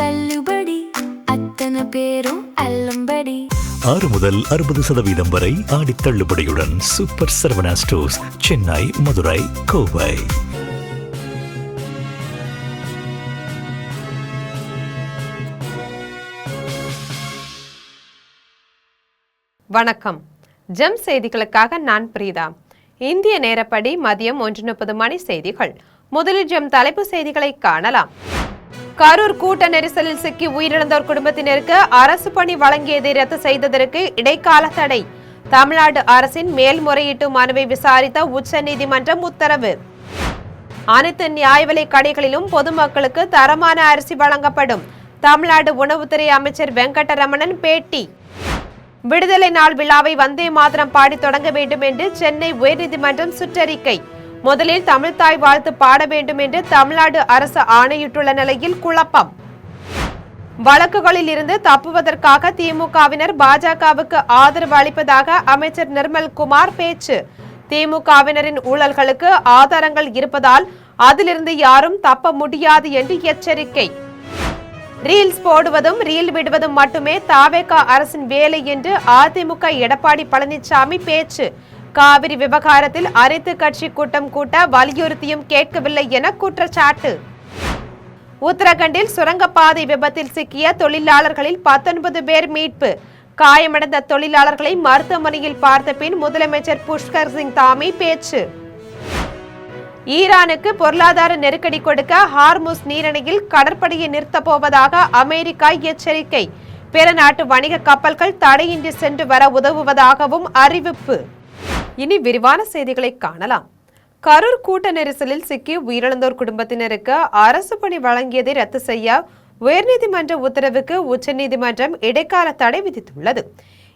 தள்ளுபடி அத்தனை பேரும் அல்லம்படி 6 முதல் 60% வரை ஆடி தள்ளுபடியுடன் சூப்பர் சரவணா ஸ்டோர்ஸ், சென்னை, மதுரை, கோவை. வணக்கம். ஜெம் செய்திகளுக்காக நான் பிரீதா. இந்திய நேரப்படி மதியம் 1:30 மணி செய்திகள். முதலில் ஜெம் தலைப்பு செய்திகளை காணலாம். கரூர் கூட்ட நெரிசலில் சிக்கி உயிரிழந்தோர் குடும்பத்தினருக்கு அரசு பணி வழங்கியதை ரத்து செய்ததற்கு இடைக்கால தடை. தமிழ்நாடு அரசின் மேல்முறையீட்டு மனுவை விசாரித்த உச்சநீதிமன்றம் உத்தரவு. அனைத்து நியாய விலை கடைகளிலும் பொதுமக்களுக்கு தரமான அரிசி வழங்கப்படும். தமிழ்நாடு உணவுத்துறை அமைச்சர் வெங்கடரமணன் பேட்டி. விடுதலை நாள் விழாவை வந்தே மாதரம் பாடி தொடங்க வேண்டும் என்று சென்னை உயர்நீதிமன்றம் சுற்றறிக்கை. முதலில் தமிழ்தாய் வாழ்த்து பாட வேண்டும் என்று தமிழ்நாடு அரசு ஆணையிட்டுள்ள நிலையில் குழப்பம். வழக்குகளில் இருந்து தப்புவதற்காக திமுகவினர் பாஜகவுக்கு ஆதரவு அளிப்பதாக அமைச்சர் நிர்மல்குமார் பேச்சு. திமுகவினரின் ஊழல்களுக்கு ஆதாரங்கள் இருப்பதால் அதிலிருந்து யாரும் தப்ப முடியாது என்று எச்சரிக்கை. ரீல்ஸ் போடுவதும் ரீல் விடுவதும் மட்டுமே தாவேகா அரசின் வேலை என்று அதிமுக எடப்பாடி பழனிசாமி பேச்சு. காவிரி விவகாரத்தில் அனைத்து கட்சி கூட்டம் கூட்ட வலியுறுத்தியும் கேட்கவில்லை என குற்றச்சாட்டு. உத்தரகண்டில் சுரங்கப்பாதை விபத்தில் சிக்கிய தொழிலாளர்களில் 19 பேர் மீட்பு. காயமடைந்த தொழிலாளர்களை மருத்துவமனையில் பார்த்த பின் முதலமைச்சர் புஷ்கர் சிங் தாமி பேச்சு. ஈரானுக்கு பொருளாதார நெருக்கடி கொடுக்க ஹார்முஸ் நீரிணையில் கடற்படையை நிறுத்தப் போவதாக அமெரிக்கா எச்சரிக்கை. பிற நாட்டு வணிக கப்பல்கள் தடையின்றி சென்று வர உதவுவதாகவும் அறிவிப்பு. இனி விரிவான செய்திகளை காணலாம். கரூர் கூட்ட நெரிசலில் சிக்கி உயிரிழந்தோர் குடும்பத்தினருக்கு அரசு பணி வழங்கியதை ரத்து செய்ய உயர்நீதிமன்ற உத்தரவுக்கு உச்சநீதிமன்றம் இடைக்கால தடை விதித்துள்ளது.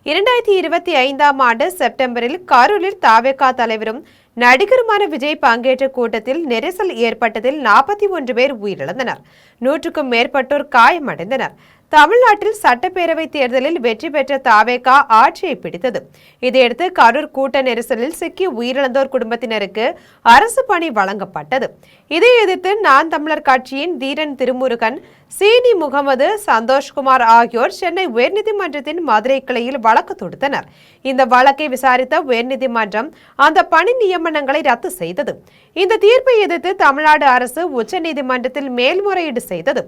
2025ஆம் ஆண்டு செப்டம்பரில் கரூரில் தாவேகா தலைவரும் நடிகருமான விஜய் பங்கேற்ற கூட்டத்தில் நெரிசல் ஏற்பட்டதில் 41 பேர் உயிரிழந்தனர். 100க்கும் மேற்பட்டோர் காயமடைந்தனர். தமிழ்நாட்டில் சட்டப்பேரவை தேர்தலில் வெற்றி பெற்ற தாவேகா ஆட்சியை பிடித்தது. இதையடுத்து கரூர் கூட்ட நெரிசலில் சிக்கி உயிரிழந்தோர் குடும்பத்தினருக்கு அரசு பணி வழங்கப்பட்டது. இதை எதிர்த்து நான் தமிழர் கட்சியின் தீரன் திருமுருகன், சீனி முகமது, சந்தோஷ்குமார் ஆகியோர் சென்னை உயர்நீதிமன்றத்தின் மதுரை கிளையில் வழக்கு தொடுத்தனர். இந்த வழக்கை விசாரித்த உயர்நீதிமன்றம் அந்த பணி நியமனங்களை ரத்து செய்தது. இந்த தீர்ப்பை எதிர்த்து தமிழ்நாடு அரசு உச்சநீதிமன்றத்தில் மேல்முறையீடு செய்தது.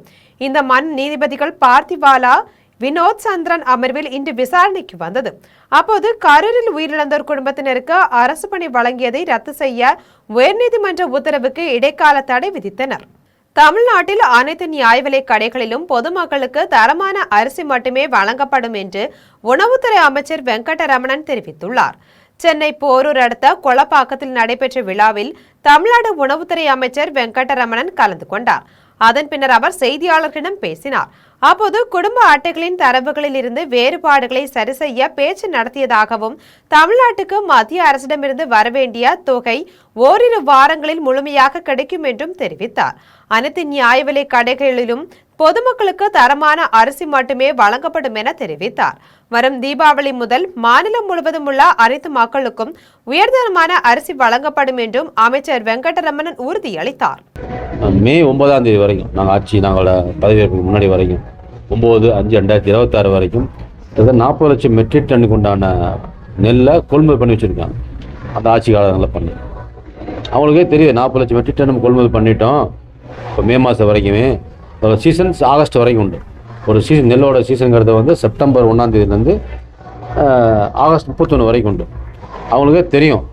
இந்த மனு நீதிபதிகள் பார்த்திவாலா, வினோத் சந்திரன் அமர்வில் இன்று விசாரணைக்கு வந்தது. அப்போது கரூரில் உயிரிழந்தோர் குடும்பத்தினருக்கு அரசு பணி வழங்கியதை ரத்து செய்ய உயர்நீதிமன்ற உத்தரவுக்கு இடைக்கால தடை விதித்தனர். தமிழ்நாட்டில் அனைத்து நியாய விலை கடைகளிலும் பொதுமக்களுக்கு தரமான அரிசி மட்டுமே வழங்கப்படும் என்று உணவுத்துறை அமைச்சர் வெங்கடரமணன் தெரிவித்துள்ளார். சென்னை போரூர் அடுத்த கொளப்பாக்கத்தில் நடைபெற்ற விழாவில் தமிழ்நாடு உணவுத்துறை அமைச்சர் வெங்கடரமணன் கலந்து கொண்டார். அதன் பின்னர் அவர் செய்தியாளர்களிடம் பேசினார். அப்போது குடும்ப அட்டைகளின் தரவுகளில் இருந்து வேறுபாடுகளை சரி செய்ய பேச்சு நடத்தியதாகவும் தமிழ்நாட்டுக்கு மத்திய அரசிடமிருந்து வரவேண்டிய தொகை ஓரிரு வாரங்களில் முழுமையாக கிடைக்கும் என்றும் தெரிவித்தார். அனைத்து நியாய விலை கடைகளிலும் பொதுமக்களுக்கு தரமான அரிசி மட்டுமே வழங்கப்படும் என தெரிவித்தார். வரும் தீபாவளி முதல் மாநிலம் முழுவதும் உள்ள அனைத்து மக்களுக்கும் உயர்தரமான அரிசி வழங்கப்படும் என்றும் அமைச்சர் வெங்கடரமணன் உறுதியளித்தார். மே 9ஆம் தேதி வரைக்கும் நாங்கள் பதவியேற்புக்கு முன்னாடி வரைக்கும் 9/5/2026 வரைக்கும் 40 லட்சம் மெட்ரிக் டன்னுக்கு உண்டான நெல்லை கொள்முதல் பண்ணி வச்சுருக்காங்க. அந்த ஆட்சி காலங்களில் பண்ணி அவங்களுக்கே தெரியுது 40 லட்சம் மெட்ரிக் டன் நம்ம கொள்முதல் பண்ணிட்டோம். இப்போ மே மாதம் வரைக்குமே ஒரு சீசன்ஸ் ஆகஸ்ட் வரைக்கும் உண்டு. ஒரு சீசன் நெல்லோட சீசனுங்கிறது செப்டம்பர் 1ஆம் தேதியிலேருந்து ஆகஸ்ட் 31 வரைக்கும் உண்டு. அவங்களுக்கே தெரியும்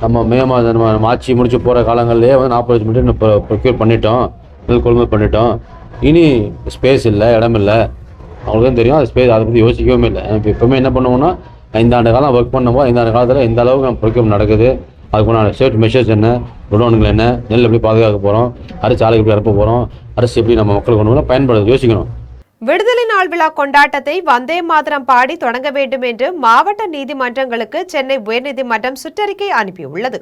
நம்ம மே மாதம் நம்ம ஆட்சி முடிச்சு போகிற காலங்கள்லேயே 40 லட்சம் மெட்ரிக் ப்ரொக்யூர் பண்ணிட்டோம், நெல் கொள்முதல் பண்ணிட்டோம். இனி ஸ்பேஸ் இல்லை, இடம் இல்லை. அவங்களுக்கும் தெரியும் அது ஸ்பேஸ், அதை பற்றி யோசிக்கவே இல்லை. இப்போ எப்போவுமே என்ன பண்ணுவோம்னா 5 ஆண்டு காலம் ஒர்க் பண்ணும்போது 5 ஆண்டு காலத்தில் எந்த அளவுக்கு நம்ம ப்ரொக்யூர் நடக்குது, அதுக்குண்டான சேஃப்டி மெஷர்ஸ் என்ன, குடோனுங்கள் என்ன, நெல் எப்படி பாதுகாக்க போகிறோம், அரிசி ஆலைக்கு எப்படி அனுப்ப போகிறோம், அரிசி எப்படி நம்ம மக்களுக்கு கொண்டு பயன்படுது யோசிக்கணும். விடுதலை நாள் விழா கொண்டாட்டத்தை வந்தே மாதரம் பாடி தொடங்க வேண்டும் என்று மாவட்ட நீதிமன்றங்களுக்கு சென்னை உயர்நீதிமன்றம் சுற்றறிக்கை அனுப்பியுள்ளது.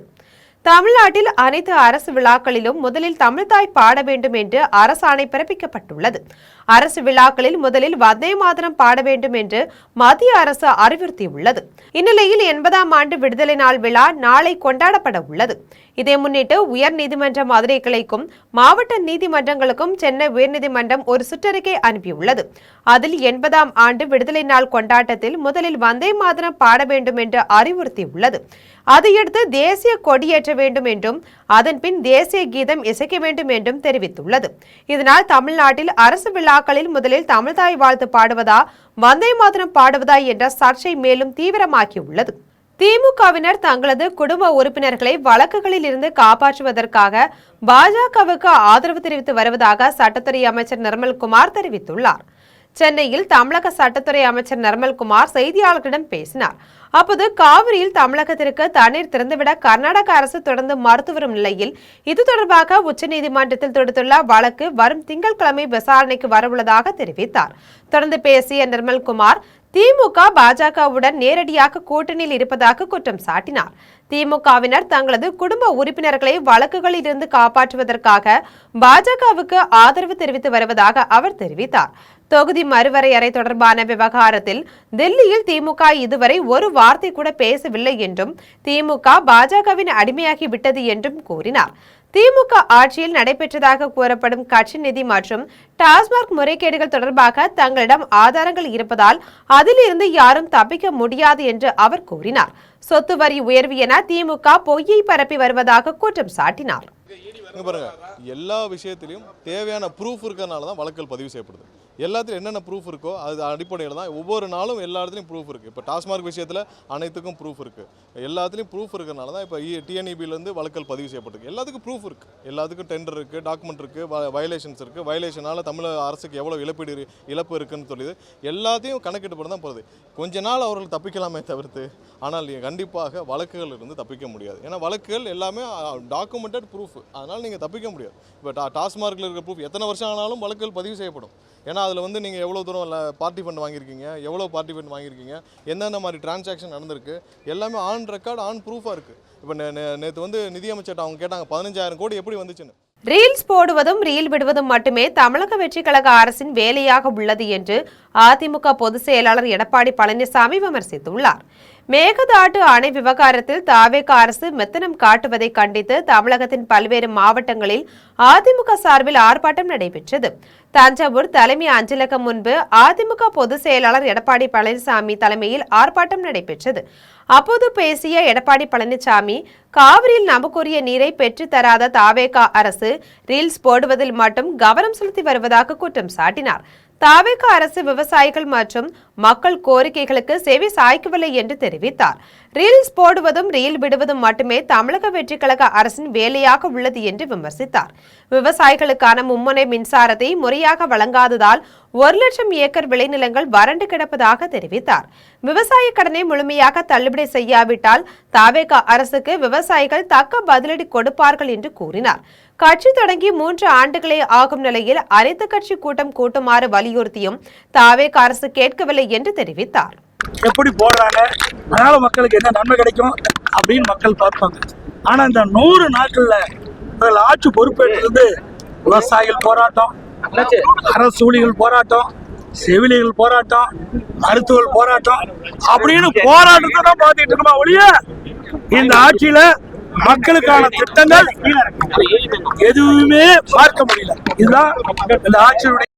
தமிழ்நாட்டில் அனைத்து அரசு விழாக்களிலும் முதலில் தமிழ்தாய் பாட வேண்டும் என்று அரசாணை பிறப்பிக்கப்பட்டுள்ளது. அரசு விழாக்களில் முதலில் வந்தே மாதரம் பாட வேண்டும் என்று மத்திய அரசு அறிவுறுத்தியுள்ளது. இந்நிலையில் 80ஆம் ஆண்டு விடுதலை நாள் விழா நாளை கொண்டாடப்பட உள்ளது. இதை முன்னிட்டு உயர்நீதிமன்ற மதுரை கிளைக்கும் மாவட்ட நீதிமன்றங்களுக்கும் சென்னை உயர்நீதிமன்றம் ஒரு சுற்றறிக்கை அனுப்பியுள்ளது. அதில் 80ஆம் ஆண்டு விடுதலை நாள் கொண்டாட்டத்தில் முதலில் வந்தே மாதரம் பாட வேண்டும் என்று அறிவுறுத்தியுள்ளது. அதையடுத்து தேசிய கொடியேற்ற வேண்டும் என்றும் அதன்பின் தேசிய கீதம் இசைக்க வேண்டும் என்றும் தெரிவித்துள்ளது. இதனால் தமிழ்நாட்டில் அரசு விழாக்களில் முதலில் தமிழ்தாய் வாழ்த்து பாடுவதா வந்தே மாதரம் பாடுவதா என்ற சர்ச்சை மேலும் தீவிரமாக்கியுள்ளது. திமுகவினர் தங்களது குடும்ப உறுப்பினர்களை வழக்குகளில் இருந்து காப்பாற்றுவதற்காக பாஜகவுக்கு ஆதரவு தெரிவித்து வருவதாக சட்டத்துறை அமைச்சர் நிர்மல்குமார் தெரிவித்துள்ளார். சென்னையில் தமிழக சட்டத்துறை அமைச்சர் நிர்மல்குமார் செய்தியாளர்களிடம் பேசினார். அப்போது காவிரியில் தமிழகத்திற்கு தண்ணீர் திறந்துவிட கர்நாடக அரசு தொடர்ந்து மறுத்து வரும் நிலையில் இது தொடர்பாக உச்சநீதிமன்றத்தில் தொடுத்துள்ள வழக்கு வரும் திங்கட்கிழமை விசாரணைக்கு வரவுள்ளதாக தெரிவித்தார். தொடர்ந்து பேசிய நிர்மல்குமார் திமுக பாஜகவுடன் நேரடியாக கூட்டணியில் இருப்பதாக குற்றம் சாட்டினார். திமுகவினர் தங்களது குடும்ப உறுப்பினர்களை வழக்குகளில் இருந்து காப்பாற்றுவதற்காக பாஜகவுக்கு ஆதரவு தெரிவித்து வருவதாக அவர் தெரிவித்தார். தொகுதி மறுவரையறை தொடர்பான விவகாரத்தில் டெல்லியில் திமுக இதுவரை ஒரு வார்த்தை கூட பேசவில்லை என்றும் திமுக பாஜகவின் அடிமையாகி விட்டது என்றும் கூறினார். திமுக ஆட்சியில் நடைபெற்றதாக கூறப்படும் கட்சி நிதி மற்றும் டாஸ்மாக் முறைகேடுகள் தொடர்பாக தங்களிடம் ஆதாரங்கள் இருப்பதால் அதிலிருந்து யாரும் தப்பிக்க முடியாது என்று அவர் கூறினார். சொத்து வரி உயர்வு என திமுக பொய்யை பரப்பி வருவதாக குற்றம் சாட்டினார். எல்லா விஷயத்திலையும் தேவையான ப்ரூஃப் இருக்கிறதுனால தான் வழக்குகள் பதிவு செய்யப்படுது. எல்லாத்துலையும் என்னென்ன ப்ரூஃப் இருக்கோ அது அடிப்படையில் தான் ஒவ்வொரு நாளும் எல்லா இடத்துலையும் ப்ரூஃப் இருக்குது. இப்போ டாஸ்மார்க் விஷயத்தில் அனைத்துக்கும் ப்ரூஃப் இருக்குது. எல்லாத்துலேயும் ப்ரூஃப் இருக்கிறனால தான் இப்போ டிஎன்இபிலேருந்து வழக்குகள் பதிவு செய்யப்பட்டிருக்கு. எல்லாத்துக்கும் ப்ரூஃப் இருக்குது. எல்லாத்துக்கும் டெண்டர் இருக்குது, டாக்குமெண்ட் இருக்குது, வயலேஷன்ஸ் இருக்குது. வயலேஷனால் தமிழக அரசுக்கு எவ்வளோ இழப்பு இருக்குன்னு சொல்லிது எல்லாத்தையும் கணக்கிட்டு போட தான் போகுது. கொஞ்ச நாள் அவர்கள் தப்பிக்கலாமே தவிர்த்து ஆனால் கண்டிப்பாக வழக்குகள் இருந்து தப்பிக்க முடியாது. ஏன்னா வழக்குகள் எல்லாமே டாக்குமெண்டட் ப்ரூஃப். அதனால் நீங்கள் தப்பிக்க முடியாது. இப்போ டாஸ்மார்க்கில் இருக்கிற ப்ரூஃப் எத்தனை வருஷம் ஆனாலும் வழக்குகள் பதிவு செய்யப்படும். ஏன்னா அதில் வந்து நீங்கள் எவ்வளோ தூரம் பார்ட்டி ஃபண்ட் வாங்கியிருக்கீங்க, எவ்வளோ பார்ட்டி ஃபண்ட் வாங்கியிருக்கீங்க, எந்தெந்த மாதிரி டிரான்சாக்ஷன் நடந்திருக்கு, எல்லாமே ஆன் ரெக்கார்டு ஆன் ப்ரூஃபாக இருக்குது. இப்போ நேற்று வந்து நிதியமைச்சர்கிட்ட அவங்க கேட்டாங்க 15,000 கோடி எப்படி வந்துச்சுன்னு. ரீல்ஸ் போடுவதும் ரீல் விடுவதும் மட்டுமே தமிழக வெற்றிக் கழக அரசின் வேலையாக உள்ளது என்று அதிமுக பொதுச் செயலாளர் எடப்பாடி பழனிசாமி விமர்சித்துள்ளார். மேகதாட்டு அணை விவகாரத்தில் தாவேக அரசு மெத்தனம் காட்டுவதை கண்டித்து தமிழகத்தின் பல்வேறு மாவட்டங்களில் அதிமுக சார்பில் ஆர்ப்பாட்டம் நடைபெற்றது. தஞ்சாவூர் தலைமை அஞ்சலகம் முன்பு அதிமுக பொதுச் செயலாளர் எடப்பாடி பழனிசாமி தலைமையில் ஆர்ப்பாட்டம் நடைபெற்றது. அப்போது பேசிய எடப்பாடி பழனிசாமி, காவிரியில் நமக்குரிய நீரை பெற்று தராத தாவேக அரசு ரீல்ஸ் போடுவதில் மட்டும் கவனம் செலுத்தி வருவதாக குற்றம் சாட்டினார். தாவேக அரசு விவசாயிகள் மற்றும் மக்கள் கோரிக்கைகளுக்கு செவி சாய்க்கவில்லை என்று தெரிவித்தார். ரீல்ஸ் போடுவதும் ரீல் விடுவதும் மட்டுமே தமிழக வெற்றிக் கழக அரசின் வேலையாக உள்ளது என்று விமர்சித்தார். விவசாயிகளுக்கான மும்முனை மின்சாரத்தை முறையாக வழங்காததால் 1,00,000 ஏக்கர் விளைநிலங்கள் வறண்டு கிடப்பதாக தெரிவித்தார். விவசாய கடனை முழுமையாக தள்ளுபடி செய்யாவிட்டால் தாவேக அரசுக்கு விவசாயிகள் தக்க பதிலடி கொடுப்பார்கள் என்று கூறினார். கட்சி தொடங்கி 3 ஆண்டுகளே ஆகும் நிலையில் அனைத்து கட்சி கூட்டம் கூட்டுமாறு வலியுறுத்தியும் தாவேக அரசு கேட்கவில்லை என்று தெரிவித்தார். எப்படி போடுறாங்க, அதனால மக்களுக்கு என்ன நன்மை கிடைக்கும் அப்படின்னு மக்கள் பார்ப்பாங்க. ஆனா இந்த 100 நாட்கள்ல ஆட்சி பொறுப்பேற்றிருந்து விவசாயிகள் போராட்டம், அரசு ஊழியர்கள் போராட்டம், செவிலியர்கள் போராட்டம், மருத்துவர்கள் போராட்டம் அப்படின்னு போராட்டத்தை தான் பார்த்துட்டு இருக்கோமா ஒழிய இந்த ஆட்சியில மக்களுக்கான திட்டங்கள் எதுவுமே பார்க்க முடியல. இதுதான் இந்த ஆட்சியுடைய.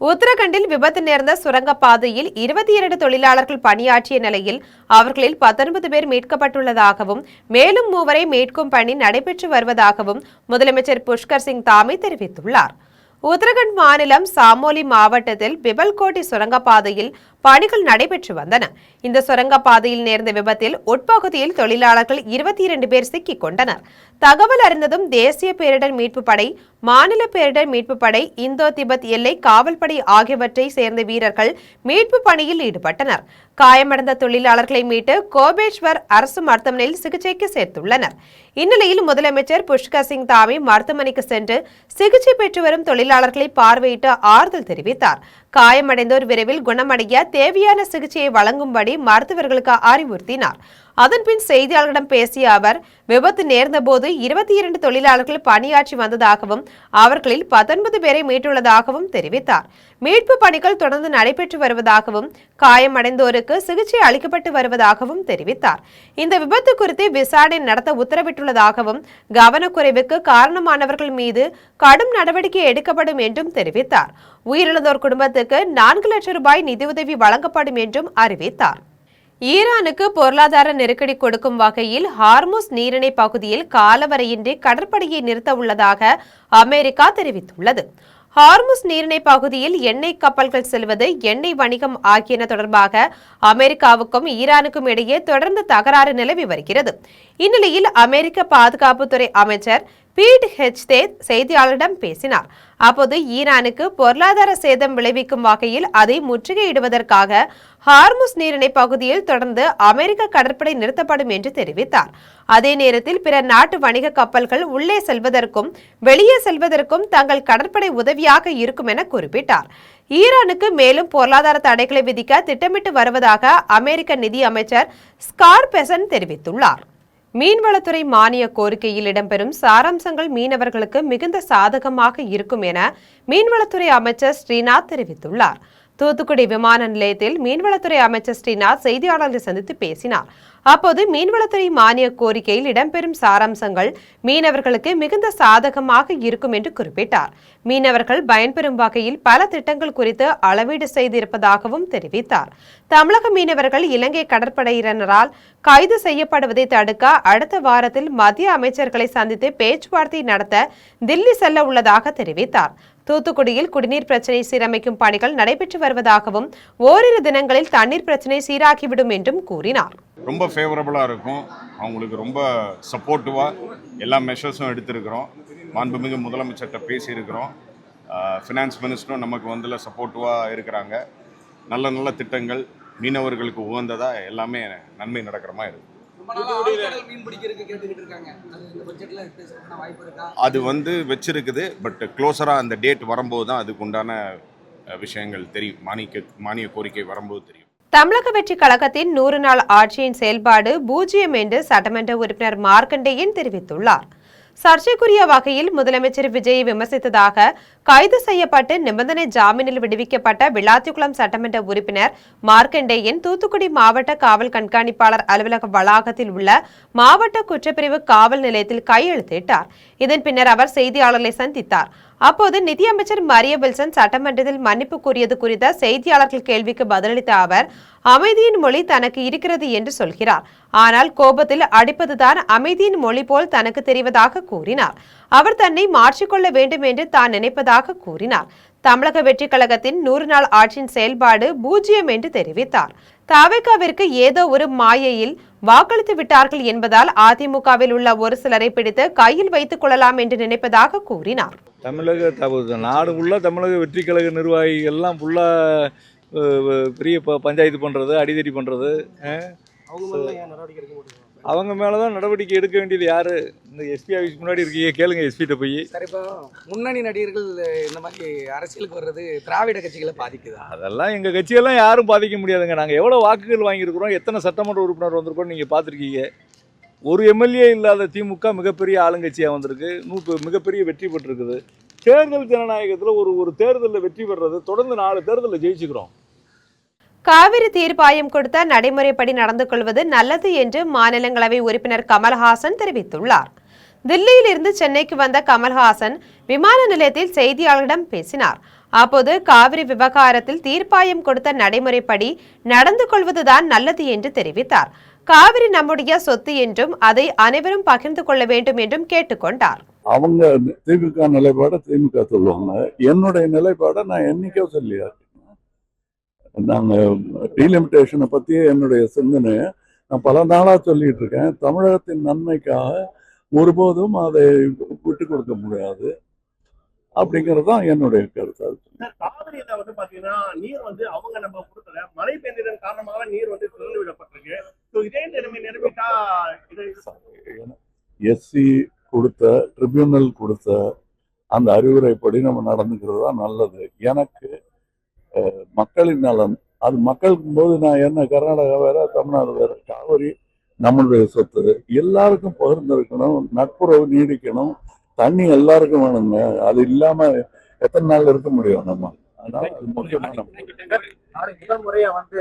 உத்தரகண்டில் விபத்து நேர்ந்த சுரங்கப்பாதையில் 22 தொழிலாளர்கள் பணியாற்றிய நிலையில் அவர்களில் 19 பேர் மீட்கப்பட்டுள்ளதாகவும் மேலும் 3 வரை மீட்கும் பணி நடைபெற்று வருவதாகவும் முதலமைச்சர் புஷ்கர் சிங் தாமி தெரிவித்துள்ளார். உத்தரகண்ட் மாநிலம் சாமோலி மாவட்டத்தில் பிபல்கோட்டி சுரங்கப்பாதையில் பணிகள் நடைபெற்று வந்தன. இந்த சுரங்கப்பாதையில் நேர்ந்த விபத்தில் உட்பகுதியில் தொழிலாளர்கள் 22 பேர் சிக்கிக் கொண்டனர். தகவல் அறிந்ததும் தேசிய பேரிடர் மீட்பு படை, மாநில பேரிடர் மீட்பு படை, இந்தோ திபெத் எல்லை காவல்படை ஆகியவற்றை சேர்ந்த வீரர்கள் மீட்பு பணியில் ஈடுபட்டனர். காயமடைந்த தொழிலாளர்களை மீட்டு கோபேஸ்வர் அரசு மருத்துவமனையில் சிகிச்சைக்கு சேர்த்துள்ளனர். இந்நிலையில் முதலமைச்சர் புஷ்கர் சிங் தாமி மருத்துவமனைக்கு சென்று சிகிச்சை பெற்று வரும் தொழிலாளர்களை பார்வையிட்டு ஆறுதல் தெரிவித்தார். காயமடைந்தோர் விரைவில் குணமடைய தேவையான சிகிச்சையை வழங்கும்படி மருத்துவர்களுக்கு அறிவுறுத்தினார். அதன்பின் செய்தியாளர்களிடம் பேசிய அவர், விபத்து நேர்ந்தபோது 22 தொழிலாளர்கள் பணியாற்றி வந்ததாகவும் அவர்களில் 19 பேரை மீட்டுள்ளதாகவும் தெரிவித்தார். மீட்பு பணிகள் தொடர்ந்து நடைபெற்று வருவதாகவும் காயமடைந்தோருக்கு சிகிச்சை அளிக்கப்பட்டு வருவதாகவும் தெரிவித்தார். இந்த விபத்து குறித்து விசாரணை நடத்த உத்தரவிட்டுள்ளதாகவும் கவனக்குறைவுக்கு காரணமானவர்கள் மீது கடும் நடவடிக்கை எடுக்கப்படும் என்றும் தெரிவித்தார். உயிரிழந்தோர் குடும்பத்துக்கு 4 லட்சம் ரூபாய் நிதியுதவி வழங்கப்படும் என்றும் அறிவித்தார். ஈரானுக்கு பொருளாதார நெருக்கடி கொடுக்கும் வகையில் ஹார்முஸ் நீரிணை பகுதியில் காலவரையின்றி கடற்படையை நிறுத்த உள்ளதாக அமெரிக்கா தெரிவித்துள்ளது. ஹார்முஸ் நீரிணை பகுதியில் எண்ணெய் கப்பல்கள் செல்வது, எண்ணெய் வணிகம் ஆகியன தொடர்பாக அமெரிக்காவுக்கும் ஈரானுக்கும் இடையே தொடர்ந்து தகராறு நிலவி வருகிறது. இந்நிலையில் அமெரிக்க பாதுகாப்புத்துறை அமைச்சர் பீட் ஹெச்தேத் செய்தியாளரிடம் பேசினார். அப்போது ஈரானுக்கு பொருளாதார சேதம் விளைவிக்கும் வகையில் அதை முற்றுகையிடுவதற்காக ஹார்முஸ் நீரிணை பகுதியில் தொடர்ந்து அமெரிக்க கடற்படை நிறுத்தப்படும் என்று தெரிவித்தார். அதே நேரத்தில் பிற நாட்டு வணிக கப்பல்கள் உள்ளே செல்வதற்கும் வெளியே செல்வதற்கும் தங்கள் கடற்படை உதவியாக இருக்கும் என குறிப்பிட்டார். ஈரானுக்கு மேலும் பொருளாதார தடைகளை விதிக்க திட்டமிட்டு வருவதாக அமெரிக்க நிதி அமைச்சர் ஸ்காட் பெசன்ட் தெரிவித்துள்ளார். மீன்வளத்துறை மானிய கோரிக்கையில் இடம்பெறும் சாராம்சங்கள் மீனவர்களுக்கு மிகுந்த சாதகமாக இருக்கும் என மீன்வளத்துறை அமைச்சர் ஸ்ரீநாத் தெரிவித்துள்ளார். தூத்துக்குடி விமான நிலையத்தில் மீன்வளத்துறை அமைச்சர் ஸ்ரீநாத் செய்தியாளர்களை சந்தித்து பேசினார். அப்போது மீன்வளத்துறை மானிய கோரிக்கையில் இடம்பெறும் சாராம்சங்கள் மீனவர்களுக்கு மிகுந்த சாதகமாக இருக்கும் என்று குறிப்பிட்டார். மீனவர்கள் பயன்பெறும் வகையில் பல திட்டங்கள் குறித்து அளவீடு செய்திருப்பதாகவும் தெரிவித்தார். தமிழக மீனவர்கள் இலங்கை கடற்படையினரால் கைது செய்யப்படுவதை தடுக்க அடுத்த வாரத்தில் மத்திய அமைச்சர்களை சந்தித்து பேச்சுவார்த்தை நடத்த தில்லி செல்ல உள்ளதாக தெரிவித்தார். தூத்துக்குடியில் குடிநீர் பிரச்சினை சீரமைக்கும் பணிகள் நடைபெற்று வருவதாகவும் ஓரிரு தினங்களில் தண்ணீர் பிரச்சினை சீராகிவிடும் என்றும் கூறினார். ரொம்ப ஃபேவரபுளாக இருக்கும், அவங்களுக்கு ரொம்ப சப்போர்ட்டிவாக எல்லா மெஷர்ஸும் எடுத்திருக்கிறோம். மாண்புமிகு முதலமைச்சர்கிட்ட பேசியிருக்கிறோம். ஃபினான்ஸ் மினிஸ்டரும் நமக்கு சப்போர்ட்டிவாக இருக்கிறாங்க. நல்ல நல்ல திட்டங்கள் மீனவர்களுக்கு உகந்ததாக எல்லாமே நன்மை நடக்கிற மாதிரி இருக்குது. அது வச்சிருக்குது, பட் க்ளோஸராக அந்த டேட் வரும்போது தான் அதுக்கு உண்டான விஷயங்கள் தெரியும். மானிய கோரிக்கை வரும்போது தெரியும். தமிழக வெற்றி கழகத்தின் 100 நாள் ஆட்சியின் செயல்பாடு 0 என்று சட்டமன்ற உறுப்பினர் மார்க்கண்டேயன் தெரிவித்துள்ளார். சர்ச்சைக்குரிய வகையில் முதலமைச்சர் விஜயை விமர்சித்ததாக கைது செய்யப்பட்டு நிபந்தனை ஜாமீனில் விடுவிக்கப்பட்ட விளாத்திக்குளம் சட்டமன்ற உறுப்பினர் மார்க்கண்டேயன் தூத்துக்குடி மாவட்ட காவல் கண்காணிப்பாளர் அலுவலக வளாகத்தில் உள்ள மாவட்ட குற்றப்பிரிவு காவல் நிலையத்தில் கையெழுத்திட்டார். இதன் பின்னர் அவர் செய்தியாளர்களை சந்தித்தார். அப்போது நிதியமைச்சர் மரிய வில்சன் சட்டமன்றத்தில் மன்னிப்பு கூறியது குறித்த செய்தியாளர்கள் கேள்விக்கு பதிலளித்த அவர், அமைதியின் மொழி தனக்கு இருக்கிறது என்று சொல்கிறார். ஆனால் கோபத்தில் அடிப்பதுதான் அமைதியின் மொழி போல் தனக்கு தெரிவதாக கூறினார். அவர் தன்னை மாற்றிக்கொள்ள வேண்டும் என்று தான் நினைப்பதாக கூறினார். தமிழக வெற்றி கழகத்தின் 100 நாள் ஆட்சியின் செயல்பாடு 0 என்று தெரிவித்தார். தவிகவிற்கு ஏதோ ஒரு மாயையில் வாக்களித்து விட்டார்கள் என்பதால் அதிமுகவில் உள்ள ஒரு சிலரை பிடித்து கையில் வைத்துக் கொள்ளலாம் என்று நினைப்பதாக கூறினார். நாடு ஃபுல்லா தமிழக வெற்றி கழக நிர்வாகிகள் எல்லாம் ஃபுல்லா பெரிய பஞ்சாயத்து பண்றது, அடிதடி பண்றது, அவங்க மேலதான் நடவடிக்கை எடுக்க வேண்டியது யாரு? இந்த எஸ்பி ஆஃபீஸ் முன்னாடி இருக்கீங்க, கேளுங்க எஸ்பிட்ட போய். சார், இப்போ முன்னணி நடிகர்கள் இந்த மாதிரி அரசியலுக்கு வர்றது திராவிட கட்சிகளை பாதிக்குதா? அதெல்லாம் எங்க கட்சியெல்லாம் யாரும் பாதிக்க முடியாதுங்க. நாங்க எவ்வளவு வாக்குகள் வாங்கியிருக்கிறோம், எத்தனை சட்டமன்ற உறுப்பினர் வந்திருக்கோம் நீங்க பாத்திருக்கீங்க. ஒரு எம்எல்ஏ இல்லாத திமுக மிகப்பெரிய ஆளுங்கட்சியா வந்திருக்கு, மிகப்பெரிய வெற்றி பெற்றிருக்குது. தேர்தல் ஜனநாயகத்துல ஒரு தேர்தலில் வெற்றி பெறுறது தொடர்ந்து 4 தேர்தலில் ஜெயிச்சுக்கிறோம். காவிரி தீர்ப்பாயம் கொடுத்த நடைமுறைப்படி நடந்து கொள்வது நல்லது என்று மாநிலங்களவை உறுப்பினர் கமல்ஹாசன் தெரிவித்துள்ளார். தில்லியில் இருந்து சென்னைக்கு வந்த கமல்ஹாசன் விமான நிலையத்தில் செய்தியாளர்களிடம் பேசினார். அப்போது காவிரி விவகாரத்தில் தீர்ப்பாயம் கொடுத்த நடைமுறைப்படி நடந்து கொள்வதுதான் நல்லது என்று தெரிவித்தார். காவிரி நம்முடைய சொத்து என்றும் அதை அனைவரும் பகிர்ந்து கொள்ள வேண்டும் என்றும் கேட்டுக்கொண்டார். அவங்க திமுக நிலைப்பாட திமுக சொல்லுவாங்க, என்னுடைய நிலைப்பாட நான் என்னைக்கோ சொல்லியாரு. நாங்க டீலிமிட்டேஷனை பத்தி என்னுடைய சிந்தனையை நான் பல நாளா சொல்லிட்டு இருக்கேன். தமிழகத்தின் நன்மைக்காக ஒருபோதும் அதை விட்டு கொடுக்க முடியாது அப்படிங்கறதுதான் என்னுடைய கருத்து. காவிரியில பாத்தீங்கன்னா நீர் அவங்க நம்ம கொடுக்கல, மழை பெய்ததன் காரணமாக நீர் திறந்து விடப்பட்டிருக்கு. இதே நிலைமை நிரூபித்தா எஸ்சி கொடுத்த ட்ரிபியூனல் கொடுத்த அந்த அறிவுரைப்படி நம்ம நடந்துக்கிறது தான் நல்லது. எனக்கு மக்களின் நலன். அது மக்களுக்கும் போது நான் என்ன கர்நாடகா வேற, தமிழ்நாடு வேற, காவிரி நம்மளுடைய சொத்து, எல்லாருக்கும் பகிர்ந்திருக்கணும், நட்புறவு நீடிக்கணும், தண்ணி எல்லாருக்கும் வேணுங்க. அது இல்லாம எத்தனை நாள் இருக்க முடியும் நம்ம? அதனால அது முக்கியமான முதல் முறையா வந்து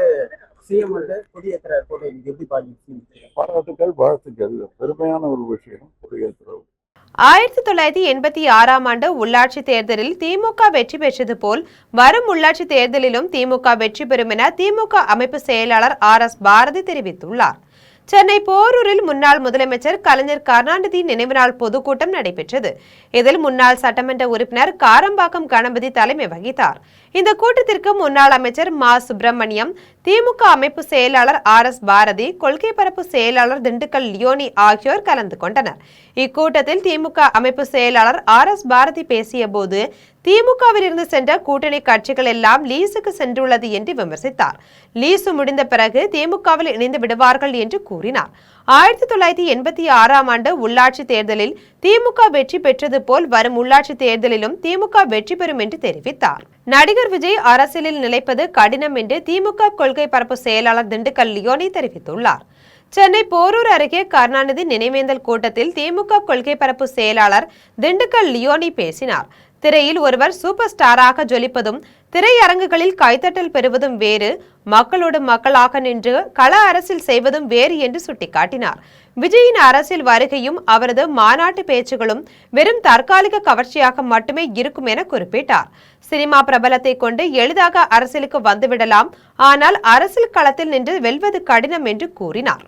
சிஎம் வந்து கொடியேற்ற பாராட்டுக்கள், வாழ்த்துக்கள். பெருமையான ஒரு விஷயம் கொடியேற்ற. 1986ஆம் ஆண்டு உள்ளாட்சி தேர்தலில் திமுக வெற்றி பெற்றது போல் வரும் உள்ளாட்சி தேர்தலிலும் திமுக வெற்றி பெறும் என திமுக அமைப்பு செயலாளர் RS பாரதி தெரிவித்துள்ளார். சென்னை போரூரில் முன்னாள் முதலமைச்சர் கலைஞர் கருணாநிதி நினைவு நாள் பொதுக்கூட்டம் நடைபெற்றது. இதில் முன்னாள் சட்டமன்ற உறுப்பினர் காரம்பாக்கம் கணபதி தலைமை வகித்தார். இந்த கூட்டத்திற்கு முன்னாள் அமைச்சர் மா சுப்பிரமணியம், திமுக அமைப்பு செயலாளர் RS பாரதி, கொள்கை பரப்பு செயலாளர் திண்டுக்கல் லியோனி ஆகியோர் கலந்து கொண்டனர். இக்கூட்டத்தில் திமுக அமைப்பு செயலாளர் RS பாரதி பேசிய போது, திமுகவில் இருந்து சென்ற கூட்டணி கட்சிகள் எல்லாம் லீஸுக்கு சென்றுள்ளது என்று விமர்சித்தார். லீசு முடிந்த பிறகு திமுகவில் இணைந்து விடுவார்கள் என்று கூறினார். 1986ஆம் ஆண்டு உள்ளாட்சி தேர்தலில் திமுக வெற்றி பெற்றது போல் வரும் உள்ளாட்சி தேர்தலிலும் திமுக வெற்றி பெறும் என்று தெரிவித்தார். நடிகர் விஜய் அரசியலில் நிலைப்பது கடினம் என்று திமுக கொள்கை பரப்பு செயலாளர் திண்டுக்கல் லியோனி தெரிவித்துள்ளார். சென்னை போரூர் அருகே கருணாநிதி நினைவேந்தல் கூட்டத்தில் திமுக கொள்கை பரப்பு செயலாளர் திண்டுக்கல் லியோனி பேசினார். திரையில் ஒருவர் சூப்பர் ஸ்டாராக ஜொலிப்பதும் திரையரங்குகளில் கைத்தட்டல் பெறுவதும் வேறு, மக்களோடு மக்களாக நின்று கள அரசியல் செய்வதும் வேறு என்று சுட்டிக்காட்டினார். விஜயின் அரசியல் வருகையும் அவரது மாநாட்டு பேச்சுகளும் வெறும் தற்காலிக கவர்ச்சியாக மட்டுமே இருக்கும் என குறிப்பிட்டார். சினிமா பிரபலத்தை கொண்டு எளிதாக அரசியலுக்கு வந்துவிடலாம், ஆனால் அரசியல் களத்தில் நின்று வெல்வது கடினம் என்று கூறினார்.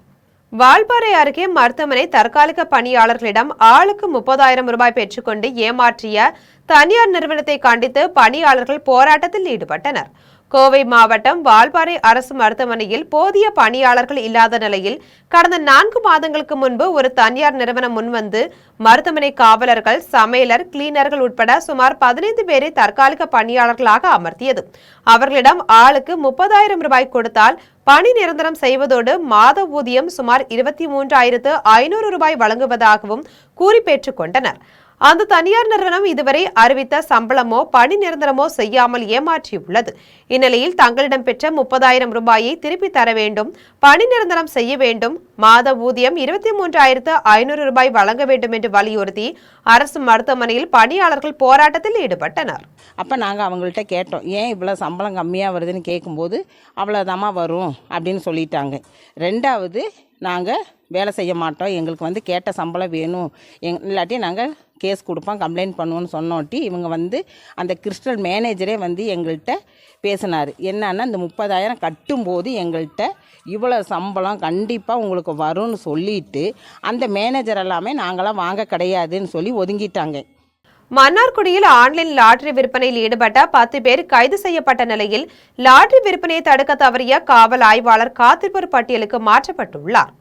வால்பாறை அருகே மருத்துவமனை தற்காலிக பணியாளர்களிடம் ஆளுக்கு 30,000 ரூபாய் பெற்றுக்கொண்டு ஏமாற்றிய தனியார் நிறுவனத்தை கண்டித்து பணியாளர்கள் போராட்டத்தில் ஈடுபட்டனர். கோவை மாவட்டம் வால்பாறை அரசு மருத்துவமனையில் போதிய பணியாளர்கள் இல்லாத நிலையில் கடந்த 4 மாதங்களுக்கு முன்பு ஒரு தனியார் நிறுவனம் முன்வந்து மருத்துவமனை காவலர்கள், சமையலர், கிளீனர்கள் உட்பட சுமார் 15 பேரை தற்காலிக பணியாளர்களாக அமர்த்தியது. அவர்களிடம் ஆளுக்கு 30,000 ரூபாய் கொடுத்தால் பணி நிரந்தரம் செய்வதோடு மாத ஊதியம் சுமார் 23,500 ரூபாய் வழங்குவதாகவும் கூறி பெற்றுக் கொண்டனர். அந்த தனியார் நிறுவனம் இதுவரை அறிவித்த சம்பளமோ பணி நிரந்தரமோ செய்யாமல் ஏமாற்றியுள்ளது. இந்நிலையில் தங்களிடம் பெற்ற 30,000 ரூபாயை திருப்பி தர வேண்டும், பணி நிரந்தரம் செய்ய வேண்டும், மாத ஊதியம் 23,500 ரூபாய் வழங்க வேண்டும் என்று வலியுறுத்தி அரசு மருத்துவமனையில் பணியாளர்கள் போராட்டத்தில் ஈடுபட்டனர். அப்போ நாங்கள் அவங்கள்ட்ட கேட்டோம், ஏன் இவ்வளோ சம்பளம் கம்மியாக வருதுன்னு கேட்கும்போது அவ்வளோதாம்மா வரும் அப்படின்னு சொல்லிட்டாங்க. ரெண்டாவது, நாங்கள் வேலை செய்ய மாட்டோம், எங்களுக்கு வந்து கேட்ட சம்பளம் வேணும், இல்லாட்டி நாங்கள் கேஸ் கொடுப்போம், கம்ப்ளைண்ட் பண்ணுவோன்னு சொன்னோட்டி இவங்க வந்து அந்த கிறிஸ்டல் மேனேஜரே வந்து எங்கள்கிட்ட பேசினார். என்னன்னா, இந்த 30,000 கட்டும்போது எங்கள்கிட்ட இவ்வளோ சம்பளம் கண்டிப்பாக உங்களுக்கு வரும்னு சொல்லிட்டு அந்த மேனேஜர் எல்லாமே நாங்களாம் வாங்க கிடையாதுன்னு சொல்லி ஒதுங்கிட்டாங்க. மன்னார்குடியில் ஆன்லைன் லாட்டரி விற்பனையில் ஈடுபட்ட 10 பேர் கைது செய்யப்பட்ட நிலையில் லாட்டரி விற்பனையை தடுக்க தவறிய காவல் ஆய்வாளர் காத்திருப்போர் பட்டியலுக்கு மாற்றப்பட்டுள்ளார்.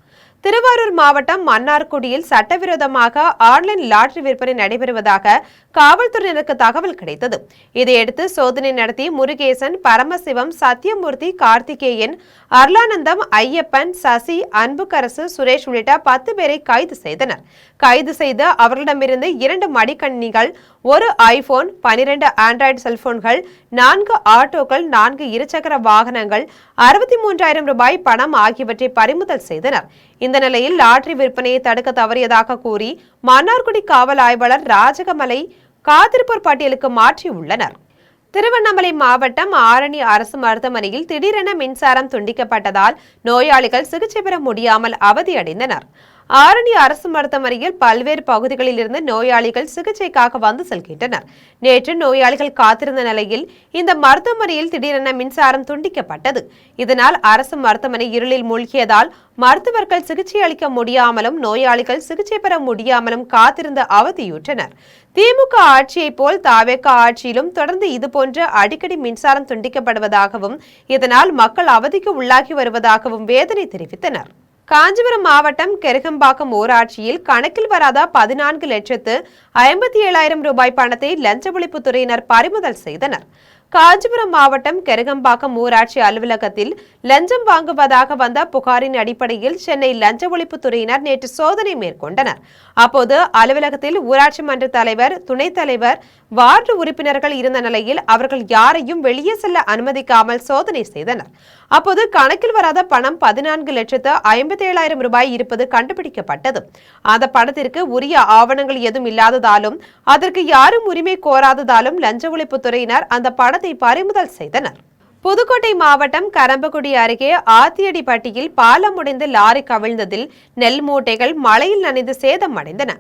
திருவாரூர் மாவட்டம் மன்னார்குடியில் சட்டவிரோதமாக ஆன்லைன் லாட்டரி விற்பனை நடைபெறுவதாக காவல்துறையினருக்கு தகவல் கிடைத்தது. இதையடுத்து சோதனை நடத்தி முருகேசன், பரமசிவம், சத்யமூர்த்தி, கார்த்திகேயன், அர்லானந்தம், ஐயப்பன், சசி, அன்புக்கரசு, சுரேஷ் உள்ளிட்ட 10 பேரை கைது செய்தனர். கைது செய்து அவர்களிடமிருந்து 2 மடிக்கணினிகள், 1 ஐபோன், 12 ஆண்ட்ராய்டு செல்போன்கள், 4 ஆட்டோக்கள், 4 இருசக்கர வாகனங்கள், 63,000 ரூபாய் பணம் ஆகியவற்றை பறிமுதல் செய்தனர். இந்த நிலையில் லாட்டரி விற்பனையை தடுக்க தவறியதாக கூறி மன்னார்குடி காவல் ஆய்வாளர் ராஜகமலை காத்திருப்போர் பட்டியலுக்கு மாற்றியுள்ளனர். திருவண்ணாமலை மாவட்டம் ஆரணி அரசு மருத்துவமனையில் திடீரென மின்சாரம் துண்டிக்கப்பட்டதால் நோயாளிகள் சிகிச்சை பெற முடியாமல் அவதியடைந்தனர். ஆரணி அரசு மருத்துவமனையில் பல்வேறு பகுதிகளில் இருந்து நோயாளிகள் சிகிச்சைக்காக வந்து செல்கின்றனர். நேற்று நோயாளிகள் காத்திருந்த நிலையில் இந்த மருத்துவமனையில் திடீரென மின்சாரம் துண்டிக்கப்பட்டது. இதனால் அரசு மருத்துவமனை இருளில் மூழ்கியதால் மருத்துவர்கள் சிகிச்சை அளிக்க முடியாமலும் நோயாளிகள் சிகிச்சை பெற முடியாமலும் காத்திருந்த அவதியுற்றனர். திமுக ஆட்சியை போல் தாவேக ஆட்சியிலும் தொடர்ந்து இதுபோன்ற அடிக்கடி மின்சாரம் துண்டிக்கப்படுவதாகவும் இதனால் மக்கள் அவதிக்கு உள்ளாகி வருவதாகவும் வேதனை தெரிவித்தனர். காஞ்சிபுரம் மாவட்டம் கெருகம்பாக்கம் ஊராட்சியில் கணக்கில் வராத 14,57,000 ரூபாய் பணத்தை லஞ்ச ஒழிப்புத் துறையினர் பறிமுதல் செய்தனர். காஞ்சிபுரம் மாவட்டம் கெருகம்பாக்கம் ஊராட்சி அலுவலகத்தில் லஞ்சம் வாங்குவதாக வந்த புகாரின் அடிப்படையில் சென்னை லஞ்ச ஒழிப்புத்துறையினர் நேற்று சோதனை மேற்கொண்டனர். அப்போது அலுவலகத்தில் ஊராட்சி மன்ற தலைவர், துணைத் தலைவர், வார்டு உறுப்பினர்கள் இருந்த நிலையில் அவர்கள் யாரையும் வெளியே செல்ல அனுமதிக்காமல் சோதனை செய்தனர். அப்போது கணக்கில் வராத பணம் 14,57,000 ரூபாய் இருப்பது கண்டுபிடிக்கப்பட்டது. அந்த பணத்திற்கு உரிய ஆவணங்கள் எதுவும் இல்லாததாலும் அதற்கு யாரும் உரிமை கோராததாலும் லஞ்ச ஒழிப்புத்துறையினர் அந்த பணத்தை பறிமுதல் செய்தனர். புதுக்கோட்டை மாவட்டம் கரம்பக்குடி அருகே ஆத்தியடிப்பட்டியில் பாலம் உடைந்து லாரி கவிழ்ந்ததில் நெல் மூட்டைகள் மழையில் நனைந்து சேதமடைந்தன.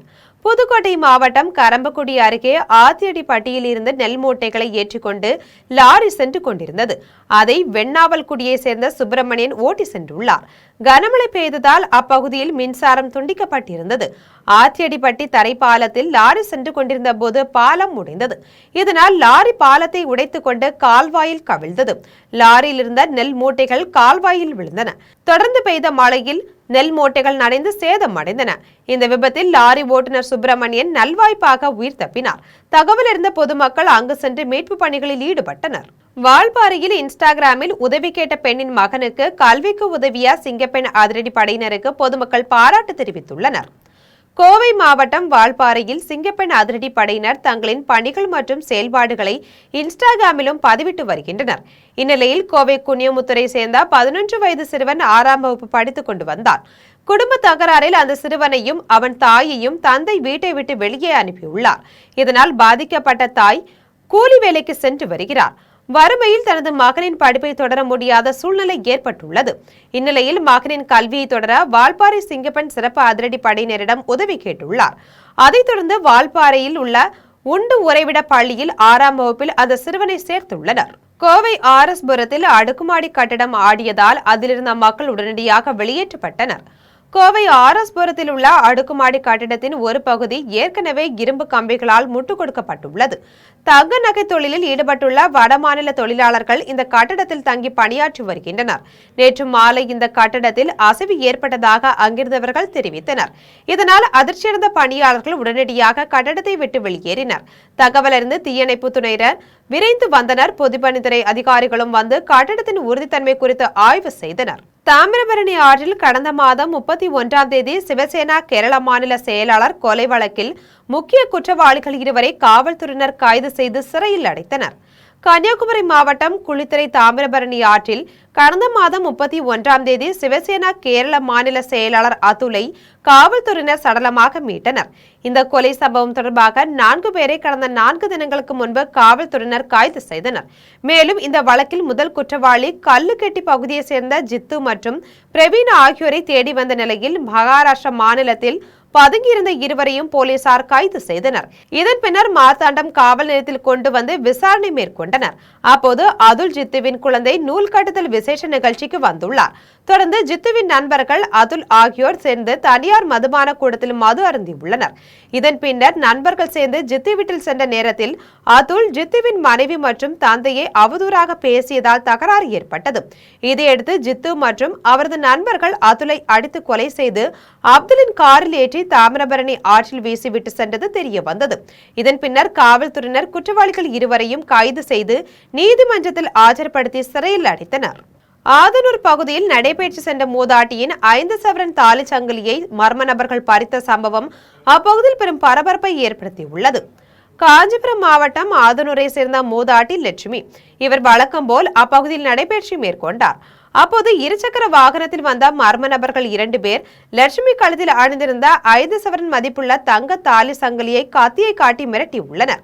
புதுக்கோட்டை மாவட்டம் கரம்பக்குடி அருகே ஆத்தியடிப்பட்டியில் இருந்து நெல் மூட்டைகளை ஏற்றிக்கொண்டு லாரி சென்று கொண்டிருந்தது. அதை வெண்ணாவல்குடியை சேர்ந்த சுப்பிரமணியன் ஓட்டி சென்றுள்ளார். கனமழை பெய்ததால் அப்பகுதியில் மின்சாரம் துண்டிக்கப்பட்டிருந்தது. ஆத்தியடிப்பட்டி தரைப்பாலத்தில் லாரி சென்று கொண்டிருந்த போது பாலம் உடைந்தது. இதனால் லாரி பாலத்தை உடைத்துக் கொண்டு கால்வாயில் கவிழ்ந்தது. லாரியில் இருந்த நெல் மூட்டைகள் கால்வாயில் விழுந்தன. தொடர்ந்து பெய்த மழையில் நெல் மூட்டைகள் நனைந்து சேதமடைந்தன. இந்த விபத்தில் லாரி ஓட்டுநர் சுப்பிரமணியன் நல்வாய்ப்பாக உயிர் தப்பினார். தகவல் அறிந்த பொதுமக்கள் அங்கு சென்று மீட்பு பணிகளில் ஈடுபட்டனர். வால்பாறையில் இன்ஸ்டாகிராமில் உதவி கேட்ட பெண்ணின் மகனுக்கு கல்விக்கு உதவிய சிங்கப்பெண் அதிரடி படையினருக்கு பொதுமக்கள் பாராட்டு தெரிவித்துள்ளனர். கோவை மாவட்டம் வால்பாறையில் சிங்கப்பெண் அதிரடி படையினர் தங்களின் பணிகள் மற்றும் செயல்பாடுகளை இன்ஸ்டாகிராமிலும் பதிவிட்டு வருகின்றனர். இந்நிலையில் கோவை குனியமுத்துறை சேர்ந்த 11 வயது சிறுவன் 6ஆம் வகுப்பு படித்துக் கொண்டு வந்தார். குடும்ப தகராறில் அந்த சிறுவனையும் அவன் தாயையும் தந்தை வீட்டை விட்டு வெளியே அனுப்பியுள்ளார். இதனால் பாதிக்கப்பட்ட தாய் கூலி வேலைக்கு சென்று வருகிறார். வறுமையில் தனது மகனின் படிப்பை தொடர முடியாத சூழ்நிலை ஏற்பட்டுள்ளது. இந்நிலையில் மகனின் கல்வியை தொடர வால்பாறை சிங்கப்பெண் சிறப்பு அதிரடி படையினரிடம் உதவி கேட்டுள்ளார். அதைத் தொடர்ந்து வால்பாறையில் உள்ள உண்டு உறைவிட பள்ளியில் 6ஆம் வகுப்பில் அந்த சிறுவனை சேர்த்துள்ளனர். கோவை RS புரத்தில் அடுக்குமாடி கட்டடம் ஆடியதால் அதிலிருந்த மக்கள் உடனடியாக வெளியேற்றப்பட்டனர். கோவை RS புரத்தில் உள்ள அடுக்குமாடி கட்டிடத்தின் ஒரு பகுதி ஏற்கனவே இரும்பு கம்பிகளால் முட்டுக் கொடுக்கப்பட்டுள்ளது. தங்க நகை தொழிலில் ஈடுபட்டுள்ள வடமாநில தொழிலாளர்கள் இந்த கட்டடத்தில் தங்கி பணியாற்றி வருகின்றனர். நேற்று மாலை இந்த கட்டடத்தில் அசைவு ஏற்பட்டதாக அங்கிருந்தவர்கள் தெரிவித்தனர். இதனால் அதிர்ச்சியடைந்த பணியாளர்கள் உடனடியாக கட்டடத்தை விட்டு வெளியேறினர். தகவல் அறிந்து தீயணைப்பு துறையினர் விரைந்து வந்தனர். பொதுப்பணித்துறை அதிகாரிகளும் வந்து கட்டடத்தின் உறுதித்தன்மை குறித்து ஆய்வு செய்தனர். தாமிரபரணி ஆற்றில் கடந்த மாதம் 31ஆம் தேதி சிவசேனா கேரள மாநில செயலாளர் கொலை வழக்கில் முக்கிய குற்றவாளிகள் 2வரை காவல்துறையினர் கைது செய்து சிறையில் அடைத்தனர். கன்னியாகுமரி மாவட்டம் குளித்துறை தாமிரபரணி ஆற்றில் கடந்த மாதம் 31ஆம் தேதி சிவசேனா கேரள மாநில செயலாளர் அதுலை காவல்துறையினர் சடலமாக மீட்டனர். இந்த கொலை சம்பவம் தொடர்பாக 4 பேரை கடந்த 4 தினங்களுக்கு முன்பு காவல்துறையினர் கைது செய்தனர். மேலும் இந்த வழக்கில் முதல் குற்றவாளி கல்லுக்கெட்டி பகுதியை சேர்ந்த ஜித்து மற்றும் பிரவீன் ஆகியோரை தேடி வந்த நிலையில் மகாராஷ்டிரா மாநிலத்தில் பதுங்கியிருந்த 2வரையும் போலீசார் கைது செய்தனர். இதன் பின்னர் மார்த்தாண்டம் காவல் நிலையத்தில் கொண்டு வந்து விசாரணை மேற்கொண்டனர். அப்போது அதுல் ஜித்துவின் குழந்தை நூல் கட்டுதல் விசேஷ நிகழ்ச்சிக்கு வந்துள்ளார். தொடர்ந்து ஜித்துவின் நண்பர்கள் அதுல் ஆகியோர் சேர்ந்து தனியார் மதுபான கூடத்தில் மது அருந்தியுள்ளனர். இதன் பின்னர் நண்பர்கள் சேர்ந்து ஜித்து வீட்டில் சென்ற நேரத்தில் அதுல் ஜித்துவின் மனைவி மற்றும் தந்தையை அவதூறாக பேசியதால் தகராறு ஏற்பட்டது. இதையடுத்து ஜித்து மற்றும் அவரது நண்பர்கள் அதுலை அடித்து கொலை செய்து அப்துலின் காரில் ஏற்றி தாமிரபரணி ஆற்றில் வீசிவிட்டு சென்றது தெரிய வந்தது. இதன் பின்னர் காவல்துறையினர் குற்றவாளிகள் 2வரையும் கைது செய்து நீதிமன்றத்தில் ஆஜர்படுத்தி சிறையில் அடைத்தனர். ஆதனூர் பகுதியில் நடைபெற்று சென்ற மூதாட்டியின் 5 சவரன் தாலி சங்கிலியை மர்ம நபர்கள் பறித்த சம்பவம் அப்பகுதியில் பெரும் பரபரப்பை ஏற்படுத்தியுள்ளது. காஞ்சிபுரம் மாவட்டம் ஆதனூரை சேர்ந்த மூதாட்டி லட்சுமி. இவர் வழக்கம் போல் அப்பகுதியில் நடைபெற்று மேற்கொண்டார். அப்போது இருசக்கர வாகனத்தில் வந்த மர்ம நபர்கள் 2 பேர் லட்சுமி கழுத்தில் அணிந்திருந்த 5 சவரன் மதிப்புள்ள தங்க தாலி சங்கிலியை கத்தியை காட்டி மிரட்டியுள்ளனர்.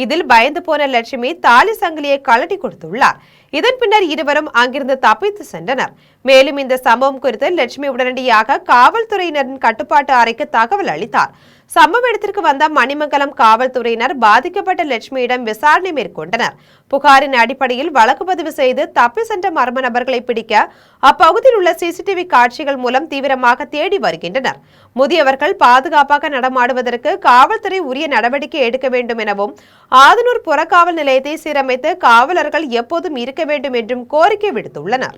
இதில் பயந்து போன லட்சுமி தாலி சங்கிலியை கழட்டி கொடுத்துள்ளார். இதன் பின்னர் 2வரும் அங்கிருந்து தப்பித்து சென்றனர். மேலும் இந்த சம்பவம் குறித்து லட்சுமி உடனடியாக காவல்துறையினரின் கட்டுப்பாட்டு அறைக்கு தகவல் அளித்தார். சம்பவ இடத்திற்கு வந்த மணிமங்கலம் காவல்துறையினர் பாதிக்கப்பட்ட லட்சுமியிடம் விசாரணை மேற்கொண்டனர். புகாரின் அடிப்படையில் வழக்கு பதிவு செய்து தப்பி சென்ற மர்ம நபர்களை பிடிக்க அப்பகுதியில் உள்ள CCTV காட்சிகள் மூலம் தீவிரமாக தேடி வருகின்றனர். முதியவர்கள் பாதுகாப்பாக நடமாடுவதற்கு காவல்துறை உரிய நடவடிக்கை எடுக்க வேண்டும் எனவும் ஆதனூர் புறக்காவல் நிலையத்தை சீரமைத்து காவலர்கள் எப்போதும் இருக்க வேண்டும் என்றும் கோரிக்கை விடுத்துள்ளனர்.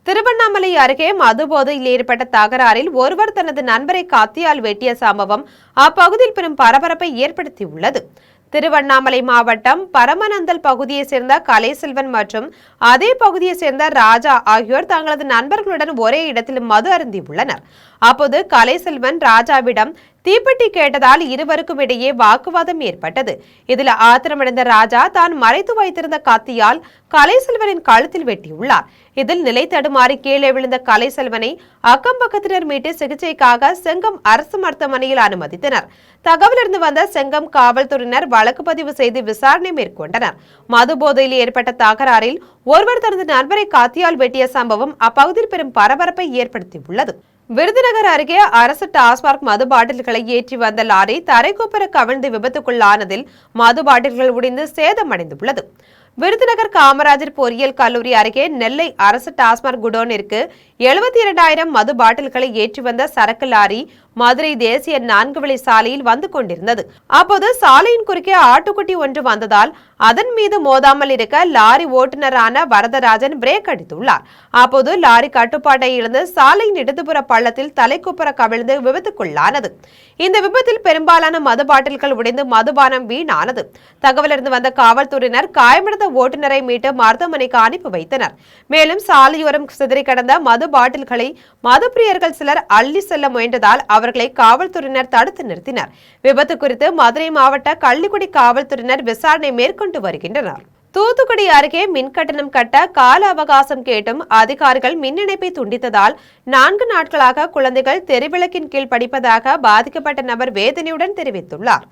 திருவண்ணாமலை அருகே மதுபோதையில் ஏற்பட்ட தகராறில் ஒருவர் தனது நண்பரை கத்தியால் வெட்டிய சம்பவம் அப்பகுதியில் பெரும் பரபரப்பை ஏற்படுத்தியுள்ளது. திருவண்ணாமலை மாவட்டம் பரமநந்தல் பகுதியை சேர்ந்த கலைசெல்வன் மற்றும் அதே பகுதியை சேர்ந்த ராஜா ஆகியோர் தங்களது நண்பர்களுடன் ஒரே இடத்தில் மது அருந்தியுள்ளனர். அப்போது கலைசெல்வன் ராஜாவிடம் தீப்பெட்டி கேட்டதால் இருவருக்கும் இடையே வாக்குவாதம் ஏற்பட்டது. இதில் ஆத்திரமடைந்த ராஜா தான் மறைத்து வைத்திருந்த கத்தியால் கலைசெல்வனின் கழுத்தில் வெட்டியுள்ளார். இதில் நிலை தடுமாறி கீழே விழுந்த கலைசெல்வனை அக்கம் பக்கத்தினர் மீட்டு சிகிச்சைக்காக செங்கம் அரசு மருத்துவமனையில் அனுமதித்தனர். தகவலிருந்து வந்த செங்கம் காவல்துறையினர் வழக்கு பதிவு செய்து விசாரணை மேற்கொண்டனர். மது போதையில் ஏற்பட்ட தகராறில் ஒருவர் தனது நண்பரை கத்தியால் வெட்டிய சம்பவம் அப்பகுதியில் பெரும் பரபரப்பை ஏற்படுத்தியுள்ளது. விருதுநகர் அருகே அரசு டாஸ்மாக் மது பாட்டில்களை ஏற்றி வந்த லாரி தரைக்குப்புற கவிழ்ந்து விபத்துக்குள்ளானதில் மது பாட்டில்கள் உடைந்து சேதமடைந்துள்ளது. விருதுநகர் காமராஜர் பொறியியல் கல்லூரி அருகே நெல்லை அரசு டாஸ்மாக் குடோனிற்கு 72,000 மது பாட்டில்களை ஏற்றி வந்த சரக்கு லாரி மதுரை தேசிய 4 வழி சாலையில் வந்து கொண்டிருந்தது. அப்போது சாலையின் குறுக்கே ஆட்டுக்குட்டி ஒன்று வந்ததால் அதன் மீது மோதாமல் இருக்க லாரி ஓட்டுநரான வரதராஜன் பிரேக் அடித்துள்ளார். அப்போது லாரி கட்டுப்பாட்டை இழந்து சாலையின் இடதுபுற பள்ளத்தில் தலைக்குப்புற கவிழ்ந்து விபத்துக்குள்ளானது. இந்த விபத்தில் பெரும்பாலான மது பாட்டில்கள் உடைந்து மதுபானம் வீணானது. தகவலிருந்து வந்த காவல்துறையினர் காயமடைந்த ஓட்டுநரை மீட்டு மருத்துவமனைக்கு அனுப்பி வைத்தனர். மேலும் சாலையோரம் சிதறி கடந்த மது பாட்டில்களை மது பிரியர்கள் சிலர் அள்ளி செல்ல முயன்றதால் அவர்களை காவல்துறையினர் தடுத்து நிறுத்தினர். விபத்து குறித்து மதுரை மாவட்ட கள்ளிக்குடி காவல்துறையினர் விசாரணை மேற்கொண்டு வருகின்றனர். தூத்துக்குடி அருகே மின்கட்டணம் கட்ட கால அவகாசம் கேட்டும் அதிகாரிகள் மின் இணைப்பை துண்டித்ததால் 4 நாட்களாக குழந்தைகள் தெருவிளக்கின் கீழ் படிப்பதாக பாதிக்கப்பட்ட நபர் வேதனையுடன் தெரிவித்துள்ளார்.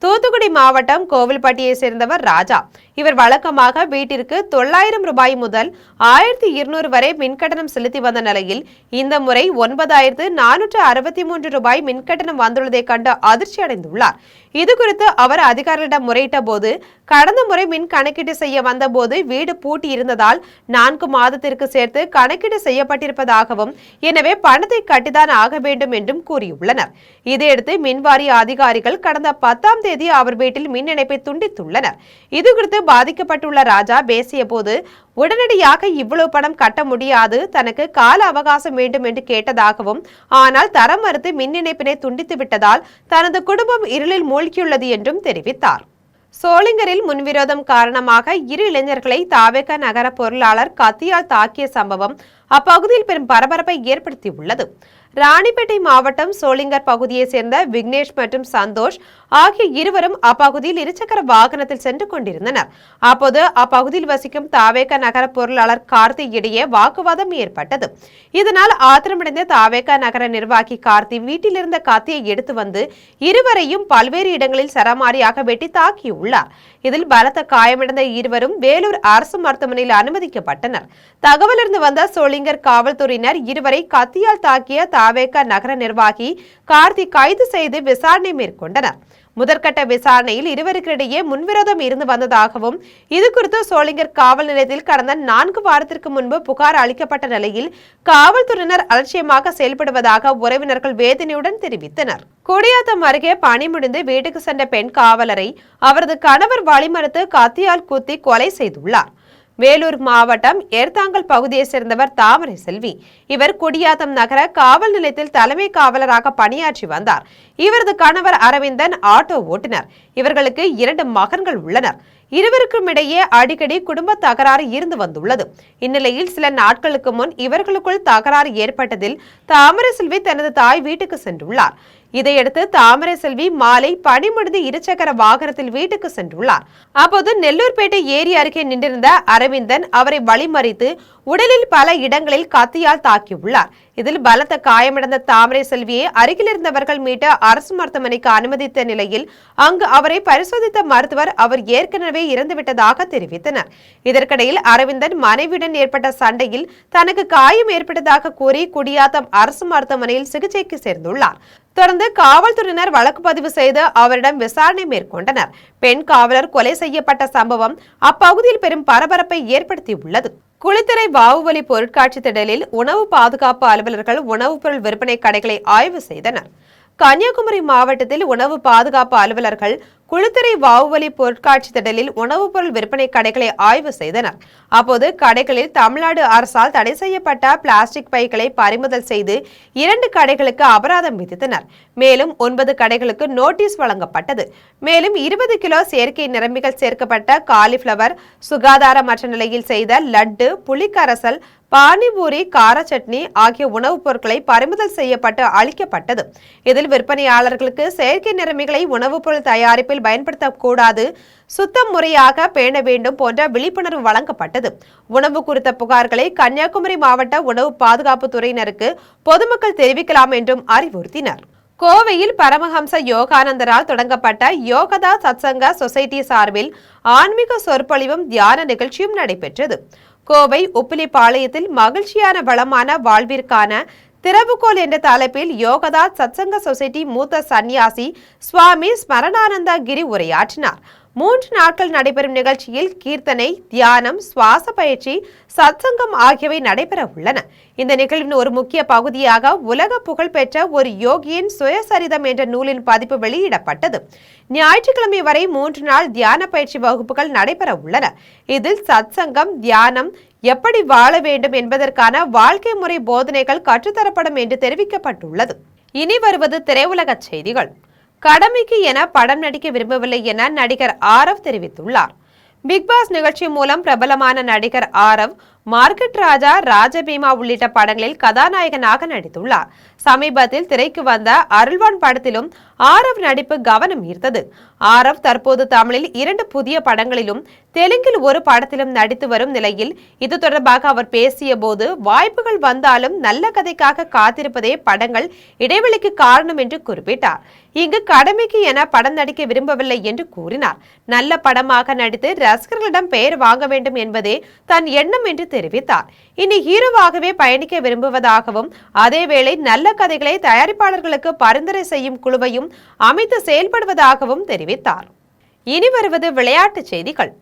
தூத்துக்குடி மாவட்டம் கோவில்பட்டியை சேர்ந்தவர் ராஜா. இவர் வழக்கமாக வீட்டிற்கு 900 ரூபாய் முதல் 1200 வரை மின்கட்டணம் செலுத்தி வந்த நிலையில் இந்த முறை 9,463 ரூபாய் மின்கட்டணம் வந்துள்ளதை கண்டு அதிர்ச்சி அடைந்துள்ளார். இதுகுறித்து அவர் அதிகாரிகளிடம் முறையிட்ட போது கடந்த முறை மின் கணக்கீடு செய்ய வந்த போது வீடு பூட்டி இருந்ததால் 4 மாதத்திற்கு சேர்த்து கணக்கீடு செய்யப்பட்டிருப்பதாகவும் எனவே பணத்தை கட்டிதான் ஆக வேண்டும் என்றும் கூறியுள்ளனர். இதையடுத்து மின்வாரிய அதிகாரிகள் கடந்த 10ஆம் தேதி அவர் வீட்டில் மின் இணைப்பை துண்டித்துள்ளனர். இதுகுறித்து பாதிக்கப்பட்டுள்ள ராஜா பேசிய போது உடனடியாக இவ்வளவு பணம் கட்ட முடியாது, தனக்கு கால அவகாசம் வேண்டும் என்று கேட்டதாகவும் ஆனால் தரம் மறுத்து மின் இணைப்பினை துண்டித்து விட்டதால் தனது குடும்பம் இருளில் மூழ்கியுள்ளது என்றும் தெரிவித்தார். சோளிங்கரில் முன்விரோதம் காரணமாக 2 இளைஞர்களை தாவேக நகர பொருளாளர் கத்தியால் தாக்கிய சம்பவம் அப்பகுதியில் பெரும் பரபரப்பை ஏற்படுத்தியுள்ளது. ராணிப்பேட்டை மாவட்டம் சோளிங்கர் பகுதியை சேர்ந்த விக்னேஷ் மற்றும் சந்தோஷ் ஆகிய இருவரும் அப்பகுதியில் இருசக்கர வாகனத்தில் சென்று கொண்டிருந்தனர். அப்போது அப்பகுதியில் வசிக்கும் தாவேக நகர பொருளாளர் கார்த்தி இடையே வாக்குவாதம் ஏற்பட்டது. இதனால் ஆத்திரமடைந்த தாவேக நகர நிர்வாகி கார்த்தி வீட்டில் இருந்த கத்தியை எடுத்து வந்து இருவரையும் பல்வேறு இடங்களில் சரமாரியாக வெட்டி தாக்கியுள்ளார். இதில் பலத்த காயமடைந்த இருவரும் வேலூர் அரசு மருத்துவமனையில் அனுமதிக்கப்பட்டனர். தகவலிருந்து வந்த சோளிங்கர் காவல்துறையினர் இருவரை கத்தியால் தாக்கிய தாவேக நகர நிர்வாகி கார்த்தி கைது செய்து விசாரணை மேற்கொண்டனர். முதற்கட்ட விசாரணையில் இருவருக்கிடையே முன்விரோதம் இருந்து வந்ததாகவும் இதுகுறித்து சோளிங்கர் காவல் நிலையத்தில் கடந்த 4 வாரத்திற்கு முன்பு புகார் அளிக்கப்பட்ட நிலையில் காவல்துறையினர் அலட்சியமாக செயல்படுவதாக உறவினர்கள் வேதனையுடன் தெரிவித்தனர். குடியாத்தம் அருகே பணி முடிந்து வீட்டுக்கு சென்ற பெண் காவலரை அவரது கணவர் வழிமறித்து கத்தியால் குத்தி கொலை செய்துள்ளார். வேலூர் மாவட்டம் ஏர்த்தாங்கல் பகுதியை சேர்ந்தவர் தாமரை செல்வி. இவர் குடியாத்தம் நகர காவல் நிலையத்தில் தலைமை காவலராக பணியாற்றி வந்தார். இவரது கணவர் அரவிந்தன் ஆட்டோ ஓட்டுநர். இவர்களுக்கு 2 மகன்கள் உள்ளனர். இருவருக்கும் இடையே அடிக்கடி குடும்ப தகராறு இருந்து வந்துள்ளது. இந்நிலையில் சில நாட்களுக்கு முன் இவர்களுக்குள் தகராறு ஏற்பட்டதில் தாமரை செல்வி தனது தாய் வீட்டுக்கு சென்றுள்ளார். இதையடுத்து தாமரை செல்வி மாலை பணி முடிந்து இருசக்கர வாகனத்தில் வீட்டுக்கு சென்றுள்ளார். அப்போது நெல்லூர்பேட்டை ஏரி அருகே நின்றிருந்த அரவிந்தன் அவரை வழிமறித்து உடலில் பல இடங்களில் கத்தியால் தாக்கியுள்ளார். இதில் பலத்த காயமடைந்த தாமரை செல்வியை அருகில் இருந்தவர்கள் மீட்டு அரசு மருத்துவமனைக்கு அனுமதித்த நிலையில் அங்கு அவரை பரிசோதித்த மருத்துவர் அவர் ஏற்கனவே இறந்துவிட்டதாக தெரிவித்தனர். இதற்கிடையில் அரவிந்தன் மனைவியுடன் ஏற்பட்ட சண்டையில் தனக்கு காயம் ஏற்பட்டதாக கூறி குடியாத்தம் அரசு மருத்துவமனையில் சிகிச்சைக்கு சேர்ந்துள்ளார். தொடர்ந்து காவல்துறையினர் வழக்கு பதிவு செய்து அவரிடம் விசாரணை மேற்கொண்டனர். பெண் காவலர் கொலை செய்யப்பட்ட சம்பவம் அப்பகுதியில் பெரும் பரபரப்பை ஏற்படுத்தியுள்ளது. குளித்துறை வாவுவலி பொருட்காட்சி திடலில் உணவு பாதுகாப்பு அலுவலர்கள் உணவுப் பொருள் விற்பனை கடைகளை ஆய்வு செய்தனர். கன்னியாகுமரி மாவட்டத்தில் உணவு பாதுகாப்பு அலுவலர்கள் குளித்துறை வாவுவலி பொருட்காட்சி திடலில் உணவுப் பொருள் விற்பனை கடைகளை ஆய்வு செய்தனர். அப்போது கடைகளில் தமிழ்நாடு அரசால் தடை செய்யப்பட்ட பிளாஸ்டிக் பைகளை பறிமுதல் செய்து 2 கடைகளுக்கு அபராதம் விதித்தனர். மேலும் 9 கடைகளுக்கு நோட்டீஸ் வழங்கப்பட்டது. மேலும் 20 கிலோ செயற்கை நிரம்பிகள் சேர்க்கப்பட்ட காலிஃபிளவர், சுகாதாரமற்ற நிலையில் செய்த லட்டு, புளிக்கரசல், பானிபூரி, கார சட்னி ஆகிய உணவுப் பொருட்களை பறிமுதல் செய்யப்பட்டு அளிக்கப்பட்டது. இதில் விற்பனையாளர்களுக்கு செயற்கை நிறமிகளை உணவுப் பொருள் தயாரிப்பில் பயன்படுத்தக்கூடாது, சுத்தம் முறையாக பேண வேண்டும் போன்ற விழிப்புணர்வு வழங்கப்பட்டது. உணவு குறித்த புகார்களை கன்னியாகுமரி மாவட்ட உணவு பாதுகாப்பு துறையினருக்கு பொதுமக்கள் தெரிவிக்கலாம் என்றும் அறிவுறுத்தினர். கோவையில் பரமஹம்ச யோகானந்தரால் தொடங்கப்பட்ட யோகதா சத்சங்க சொசைட்டி சார்பில் ஆன்மீக சொற்பொழிவும் தியான நிகழ்ச்சியும் நடைபெற்றது. கோவை உப்பிலிப்பாளையத்தில் மகிழ்ச்சியான வளமான வாழ்விற்கான திறவுகோல் என்ற தலைப்பில் யோகதா சத்சங்க சொசைட்டி மூத்த சன்னியாசி சுவாமி ஸ்மரணானந்தா கிரி உரையாற்றினார். 3 நாட்கள் நடைபெறும் நிகழ்ச்சியில் கீர்த்தனை, தியானம், சுவாச பயிற்சி, சத்சங்கம் ஆகியவை நடைபெற உள்ளன. இந்த நிகழ்வின் ஒரு முக்கிய பகுதியாக உலக புகழ்பெற்ற ஒரு யோகியின் சுயசரிதம் என்ற நூலின் பதிப்பு வெளியிடப்பட்டது. ஞாயிற்றுக்கிழமை வரை 3 நாள் தியான பயிற்சி வகுப்புகள் நடைபெற உள்ளன. இதில் சத்சங்கம், தியானம், எப்படி வாழ வேண்டும் என்பதற்கான வாழ்க்கை முறை போதனைகள் கற்றுத்தரப்படும் என்று தெரிவிக்கப்பட்டுள்ளது. இனி வருவது திரையுலக செய்திகள். கடமைக்கு என படம் நடிக்க விரும்பவில்லை என நடிகர் ஆரவ் தெரிவித்துள்ளார். பிக்பாஸ் நிகழ்ச்சி மூலம் பிரபலமான நடிகர் ஆரவ் மார்க்கெட் ராஜா, ராஜபீமா உள்ளிட்ட படங்களில் கதாநாயகனாக நடித்துள்ளார். சமீபத்தில் திரைக்கு வந்த அருள்வான் படத்திலும் ஆரவ் நடிப்பு கவனம் ஈர்த்தது. ஆரவ் தற்போது தமிழில் 2 புதிய படங்களிலும் தெலுங்கில் ஒரு படத்திலும் நடித்து வரும் நிலையில் இது தொடர்பாக அவர் பேசிய போது, வாய்ப்புகள் வந்தாலும் நல்ல கதைக்காக காத்திருப்பதே படங்கள் இடைவெளிக்கு காரணம் என்று குறிப்பிட்டார். இங்கு கடமைக்கு என படம் நடிக்க விரும்பவில்லை என்று கூறினார். நல்ல படமாக நடித்து ரசிகர்களிடம் பெயர் வாங்க வேண்டும் என்பதே தன் எண்ணம் என்று தெரிவித்தார். இனி ஹீரோவாகவே பயணிக்க விரும்புவதாகவும், அதேவேளை நல்ல கதைகளை தயாரிப்பாளர்களுக்கு பரிந்துரை செய்யும் குழுவையும் அமைத்து செயல்படுவதாகவும் தெரிவித்தார். இனி வருவது விளையாட்டுச் செய்திகள்.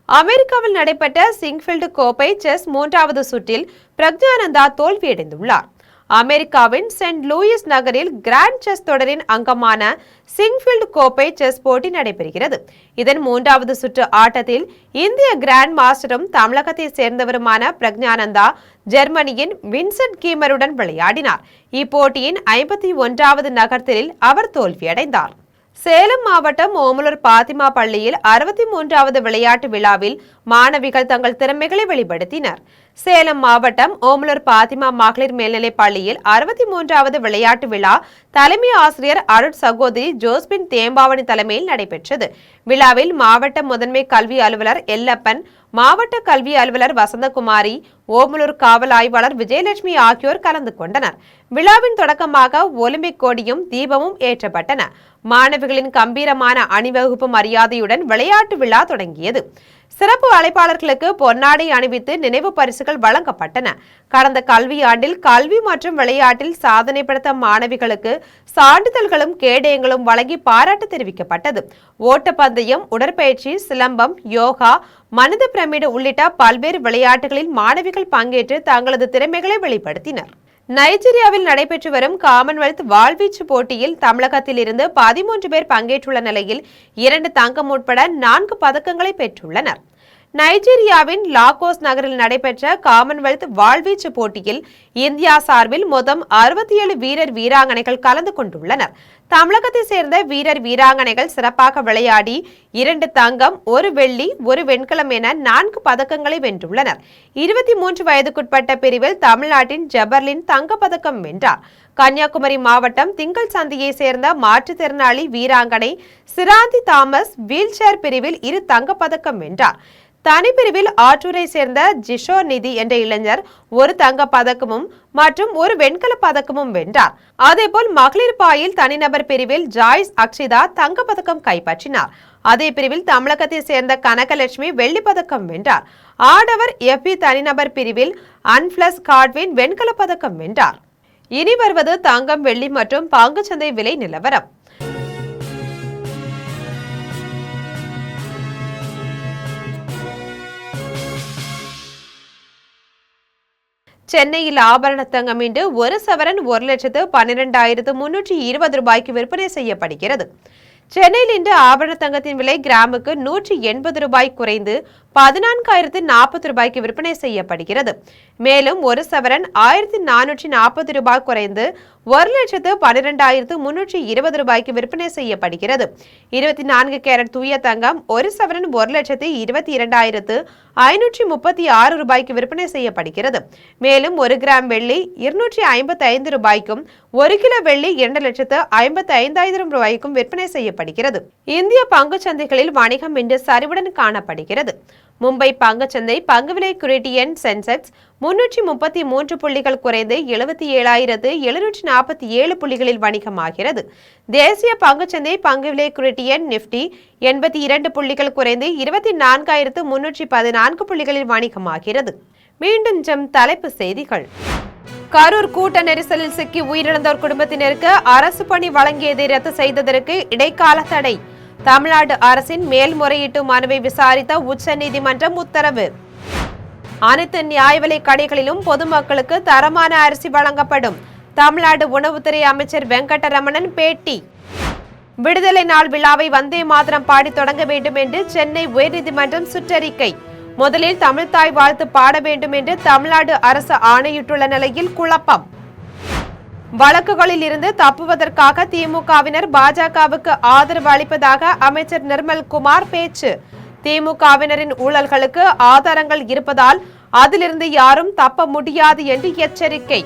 அமெரிக்காவில் நடைபெற்ற சிங்ஃபீல்டு கோப்பை செஸ் 3வது சுற்றில் பிரக்ஞானந்தா தோல்வியடைந்துள்ளார். அமெரிக்காவின் சென்ட் லூயிஸ் நகரில் கிராண்ட் செஸ் தொடரின் அங்கமான சிங்ஃபீல்டு கோப்பை செஸ் போட்டி நடைபெறுகிறது. இதன் 3வது சுற்று ஆட்டத்தில் இந்திய கிராண்ட் மாஸ்டரும் தமிழகத்தை சேர்ந்தவருமான பிரக்ஞானந்தா ஜெர்மனியின் வின்சென்ட் கீமருடன் விளையாடினார். இப்போட்டியின் 51வது நகர்த்தலில் அவர் தோல்வியடைந்தார். சேலம் மாவட்டம் ஓமலூர் பாத்திமா பள்ளியில் 63வது விளையாட்டு விழாவில் மாணவிகள் தங்கள் திறமைகளை வெளிப்படுத்தினர். சேலம் மாவட்டம் ஓமலூர் பாத்திமா மகளிர் மேல்நிலைப் பள்ளியில் 63வது விளையாட்டு விழா தலைமை ஆசிரியர் அருட் சகோதரி ஜோஸ்பின் தேம்பாவணி தலைமையில் நடைபெற்றது. விழாவில் மாவட்ட முதன்மை கல்வி அலுவலர் எல்லப்பன், மாவட்ட கல்வி அலுவலர் வசந்தகுமாரி, ஓமலூர் காவல் ஆய்வாளர் விஜயலட்சுமி ஆகியோர் கலந்து கொண்டனர். விழாவின் தொடக்கமாக ஒலிம்பிக் கொடியும் தீபமும் ஏற்றப்பட்டன. மாணவிகளின் கம்பீரமான அணிவகுப்பு மரியாதையுடன் விளையாட்டு விழா தொடங்கியது. சிறப்பு அழைப்பாளர்களுக்கு பொன்னாடை அணிவித்து நினைவு பரிசுகள் வழங்கப்பட்டன. கடந்த கல்வியாண்டில் கல்வி மற்றும் விளையாட்டில் சாதனை படைத்த மாணவிகளுக்கு சான்றிதழ்களும் கேடயங்களும் வழங்கி பாராட்டு தெரிவிக்கப்பட்டது. ஓட்டப்பந்தயம், உடற்பயிற்சி, சிலம்பம், யோகா, மனித பிரமிடு உள்ளிட்ட பல்வேறு விளையாட்டுகளில் மாணவிகள் பங்கேற்று தங்களது திறமைகளை வெளிப்படுத்தினர். நைஜீரியாவில் நடைபெற்று வரும் காமன்வெல்த் வாள்வீச்சு போட்டியில் தமிழகத்தில் இருந்து 13 பேர் பங்கேற்றுள்ள நிலையில் 2 தங்கம் உட்பட 4 பதக்கங்களை பெற்றுள்ளனர். நைஜீரியாவின் லாகோஸ் நகரில் நடைபெற்ற காமன்வெல்த் வாள்வீச்சு போட்டியில் இந்தியா சார்பில் மொத்தம் 67 வீரர் வீராங்கனைகள் கலந்து கொண்டுள்ளனர். தமிழகத்தை சேர்ந்த வீரர் வீராங்கனைகள் சிறப்பாக விளையாடி 2 தங்கம், 1 வெள்ளி, 1 வெண்கலம் என 4 பதக்கங்களை வென்றுள்ளனர். 23 வயதுக்குட்பட்ட பிரிவில் தமிழ்நாட்டின் ஜெபர்லின் தங்கப்பதக்கம் வென்றார். கன்னியாகுமரி மாவட்டம் திங்கள் சந்தியை சேர்ந்த மாற்றுத்திறனாளி வீராங்கனை சிராந்தி தாமஸ் வீல் சேர் பிரிவில் 2 தங்கப்பதக்கம் வென்றார். தனிப்பிரிவில் ஆற்றூரை சேர்ந்த ஜிஷோ நிதி என்ற இளைஞர் 1 தங்கப் பதக்கமும் மற்றும் 1 வெண்கல பதக்கமும் வென்றார். அதேபோல் மகளிர் பாயில் தனிநபர் பிரிவில் ஜாய்ஸ் அக்ஷிதா தங்கப்பதக்கம் கைப்பற்றினார். அதே பிரிவில் தமிழகத்தை சேர்ந்த கனகலட்சுமி வெள்ளிப்பதக்கம் வென்றார். ஆடவர் எஃபி தனிநபர் பிரிவில் அன்பிளஸ் காட்வின் வெண்கல பதக்கம் வென்றார். இனி வருவது தங்கம், வெள்ளி மற்றும் பங்குச்சந்தை விலை நிலவரம். சென்னையில் ஆபரண தங்கம் இன்று ஒரு சவரன் 1,12,320 ரூபாய்க்கு விற்பனை செய்யப்படுகிறது. சென்னையில் இன்று ஆபரண தங்கத்தின் விலை கிராமுக்கு 180 ரூபாய் குறைந்து 14,040 ரூபாய்க்கு விற்பனை செய்யப்படுகிறது. மேலும் ஒரு சவரன் 1,440 ரூபாய் குறைந்து 1,12,320 ரூபாய்க்கு விற்பனை செய்யப்படுகிறது. 24 கேரட் தூய தங்கம் ஒரு சவரன் 1,22,536 ரூபாய்க்கு விற்பனை செய்யப்படுகிறது. மேலும் 1 கிராம் வெள்ளி 255 ரூபாய்க்கும் 1 கிலோ வெள்ளி 2,55,000 ரூபாய்க்கும் விற்பனை செய்யப்படுகிறது. இந்திய பங்குச்சந்தைகளில் வணிகம் இன்று சரிவுடன் காணப்படுகிறது. மும்பை பங்குச்சந்தை பங்குவிலை குறியீட்டு எண் சென்செக்ஸ் 333 புள்ளிகள் குறைந்து 77,747 புள்ளிகளில் வணிகமாகிறது. தேசிய பங்குச்சந்தை பங்குவிலை குறியீட்டு எண் நிப்டி 82 புள்ளிகள் குறைந்து 24,314 புள்ளிகளில் வணிகமாகிறது. மீண்டும் தலைப்பு செய்திகள். கரூர் கூட்ட நெரிசலில் சிக்கி உயிரிழந்தோர் குடும்பத்தினருக்கு அரசு பணி வழங்கியதை ரத்து செய்ததற்கு இடைக்கால தடை. தமிழ்நாடு அரசின் மேல்முறையீட்டு மனுவை விசாரித்த உச்சநீதிமன்றம் உத்தரவு. அனைத்து நியாய விலை கடைகளிலும் பொதுமக்களுக்கு தரமான அரிசி வழங்கப்படும். தமிழ்நாடு உணவுத்துறை அமைச்சர் வெங்கடரமணன் பேட்டி. விடுதலை நாள் விழாவை வந்தே மாதரம் பாடி தொடங்க வேண்டும் என்று சென்னை உயர்நீதிமன்றம் சுற்றறிக்கை. முதலில் தமிழ்தாய் வாழ்த்து பாட வேண்டும் என்று தமிழ்நாடு அரசு ஆணையிட்டுள்ள நிலையில் குழப்பம். வழக்குகளில் இருந்து தப்புவதற்காக திமுகவினர் பாஜகவுக்கு ஆதரவு அளிப்பதாக அமைச்சர் நிர்மல்குமார் பேச்சு. திமுகவினரின் ஊழல்களுக்கு ஆதாரங்கள் இருப்பதால் அதிலிருந்து யாரும் தப்ப முடியாது என்று எச்சரிக்கை.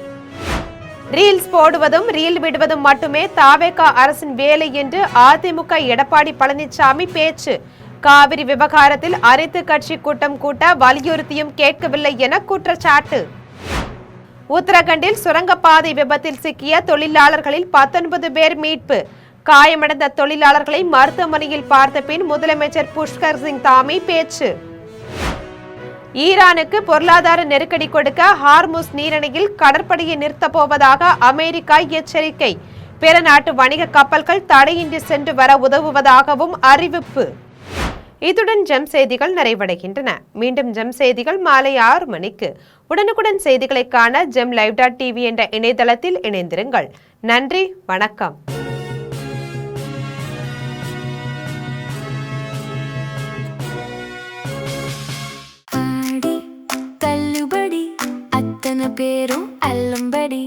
ரீல்ஸ் போடுவதும் ரீல் விடுவதும் மட்டுமே தாவேகா அரசின் வேலை என்று அதிமுக எடப்பாடி பழனிசாமி பேச்சு. காவிரி விவகாரத்தில் அனைத்து கட்சி கூட்டம் கூட்ட வலியுறுத்தியும் கேட்கவில்லை என குற்றச்சாட்டு. உத்தரகண்டில் சுரங்கப்பாதை விபத்தில் சிக்கிய தொழிலாளர்களில் 19 பேர் மீட்பு. காயமடைந்த தொழிலாளர்களை மருத்துவமனையில் பார்த்த பின் முதலமைச்சர் புஷ்கர் சிங் தாமி பேச்சு. ஈரானுக்கு பொருளாதார நெருக்கடி கொடுக்க ஹார்முஸ் நீரிணையில் கடற்படையை நிறுத்தப் போவதாக அமெரிக்கா எச்சரிக்கை. பிற நாட்டு வணிக கப்பல்கள் தடையின்றி சென்று வர உதவுவதாகவும் அறிவிப்பு. இத்துடன் ஜெம் செய்திகள் நிறைவடைகின்றன. மீண்டும் ஜெம் செய்திகள் மாலை 6 மணிக்கு. உடனுக்குடன் செய்திகளை காண gemlive.tv என்ற இணையதளத்தில் இணைந்திருங்கள். நன்றி, வணக்கம். தள்ளுபடி அத்தனை பேரும் அல்லும்படி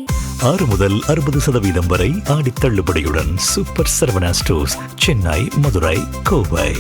6 முதல் 60% வரை ஆடி தள்ளுபடியுடன் சூப்பர் சரவணா ஸ்டோர்ஸ், சென்னை, மதுரை, கோவை.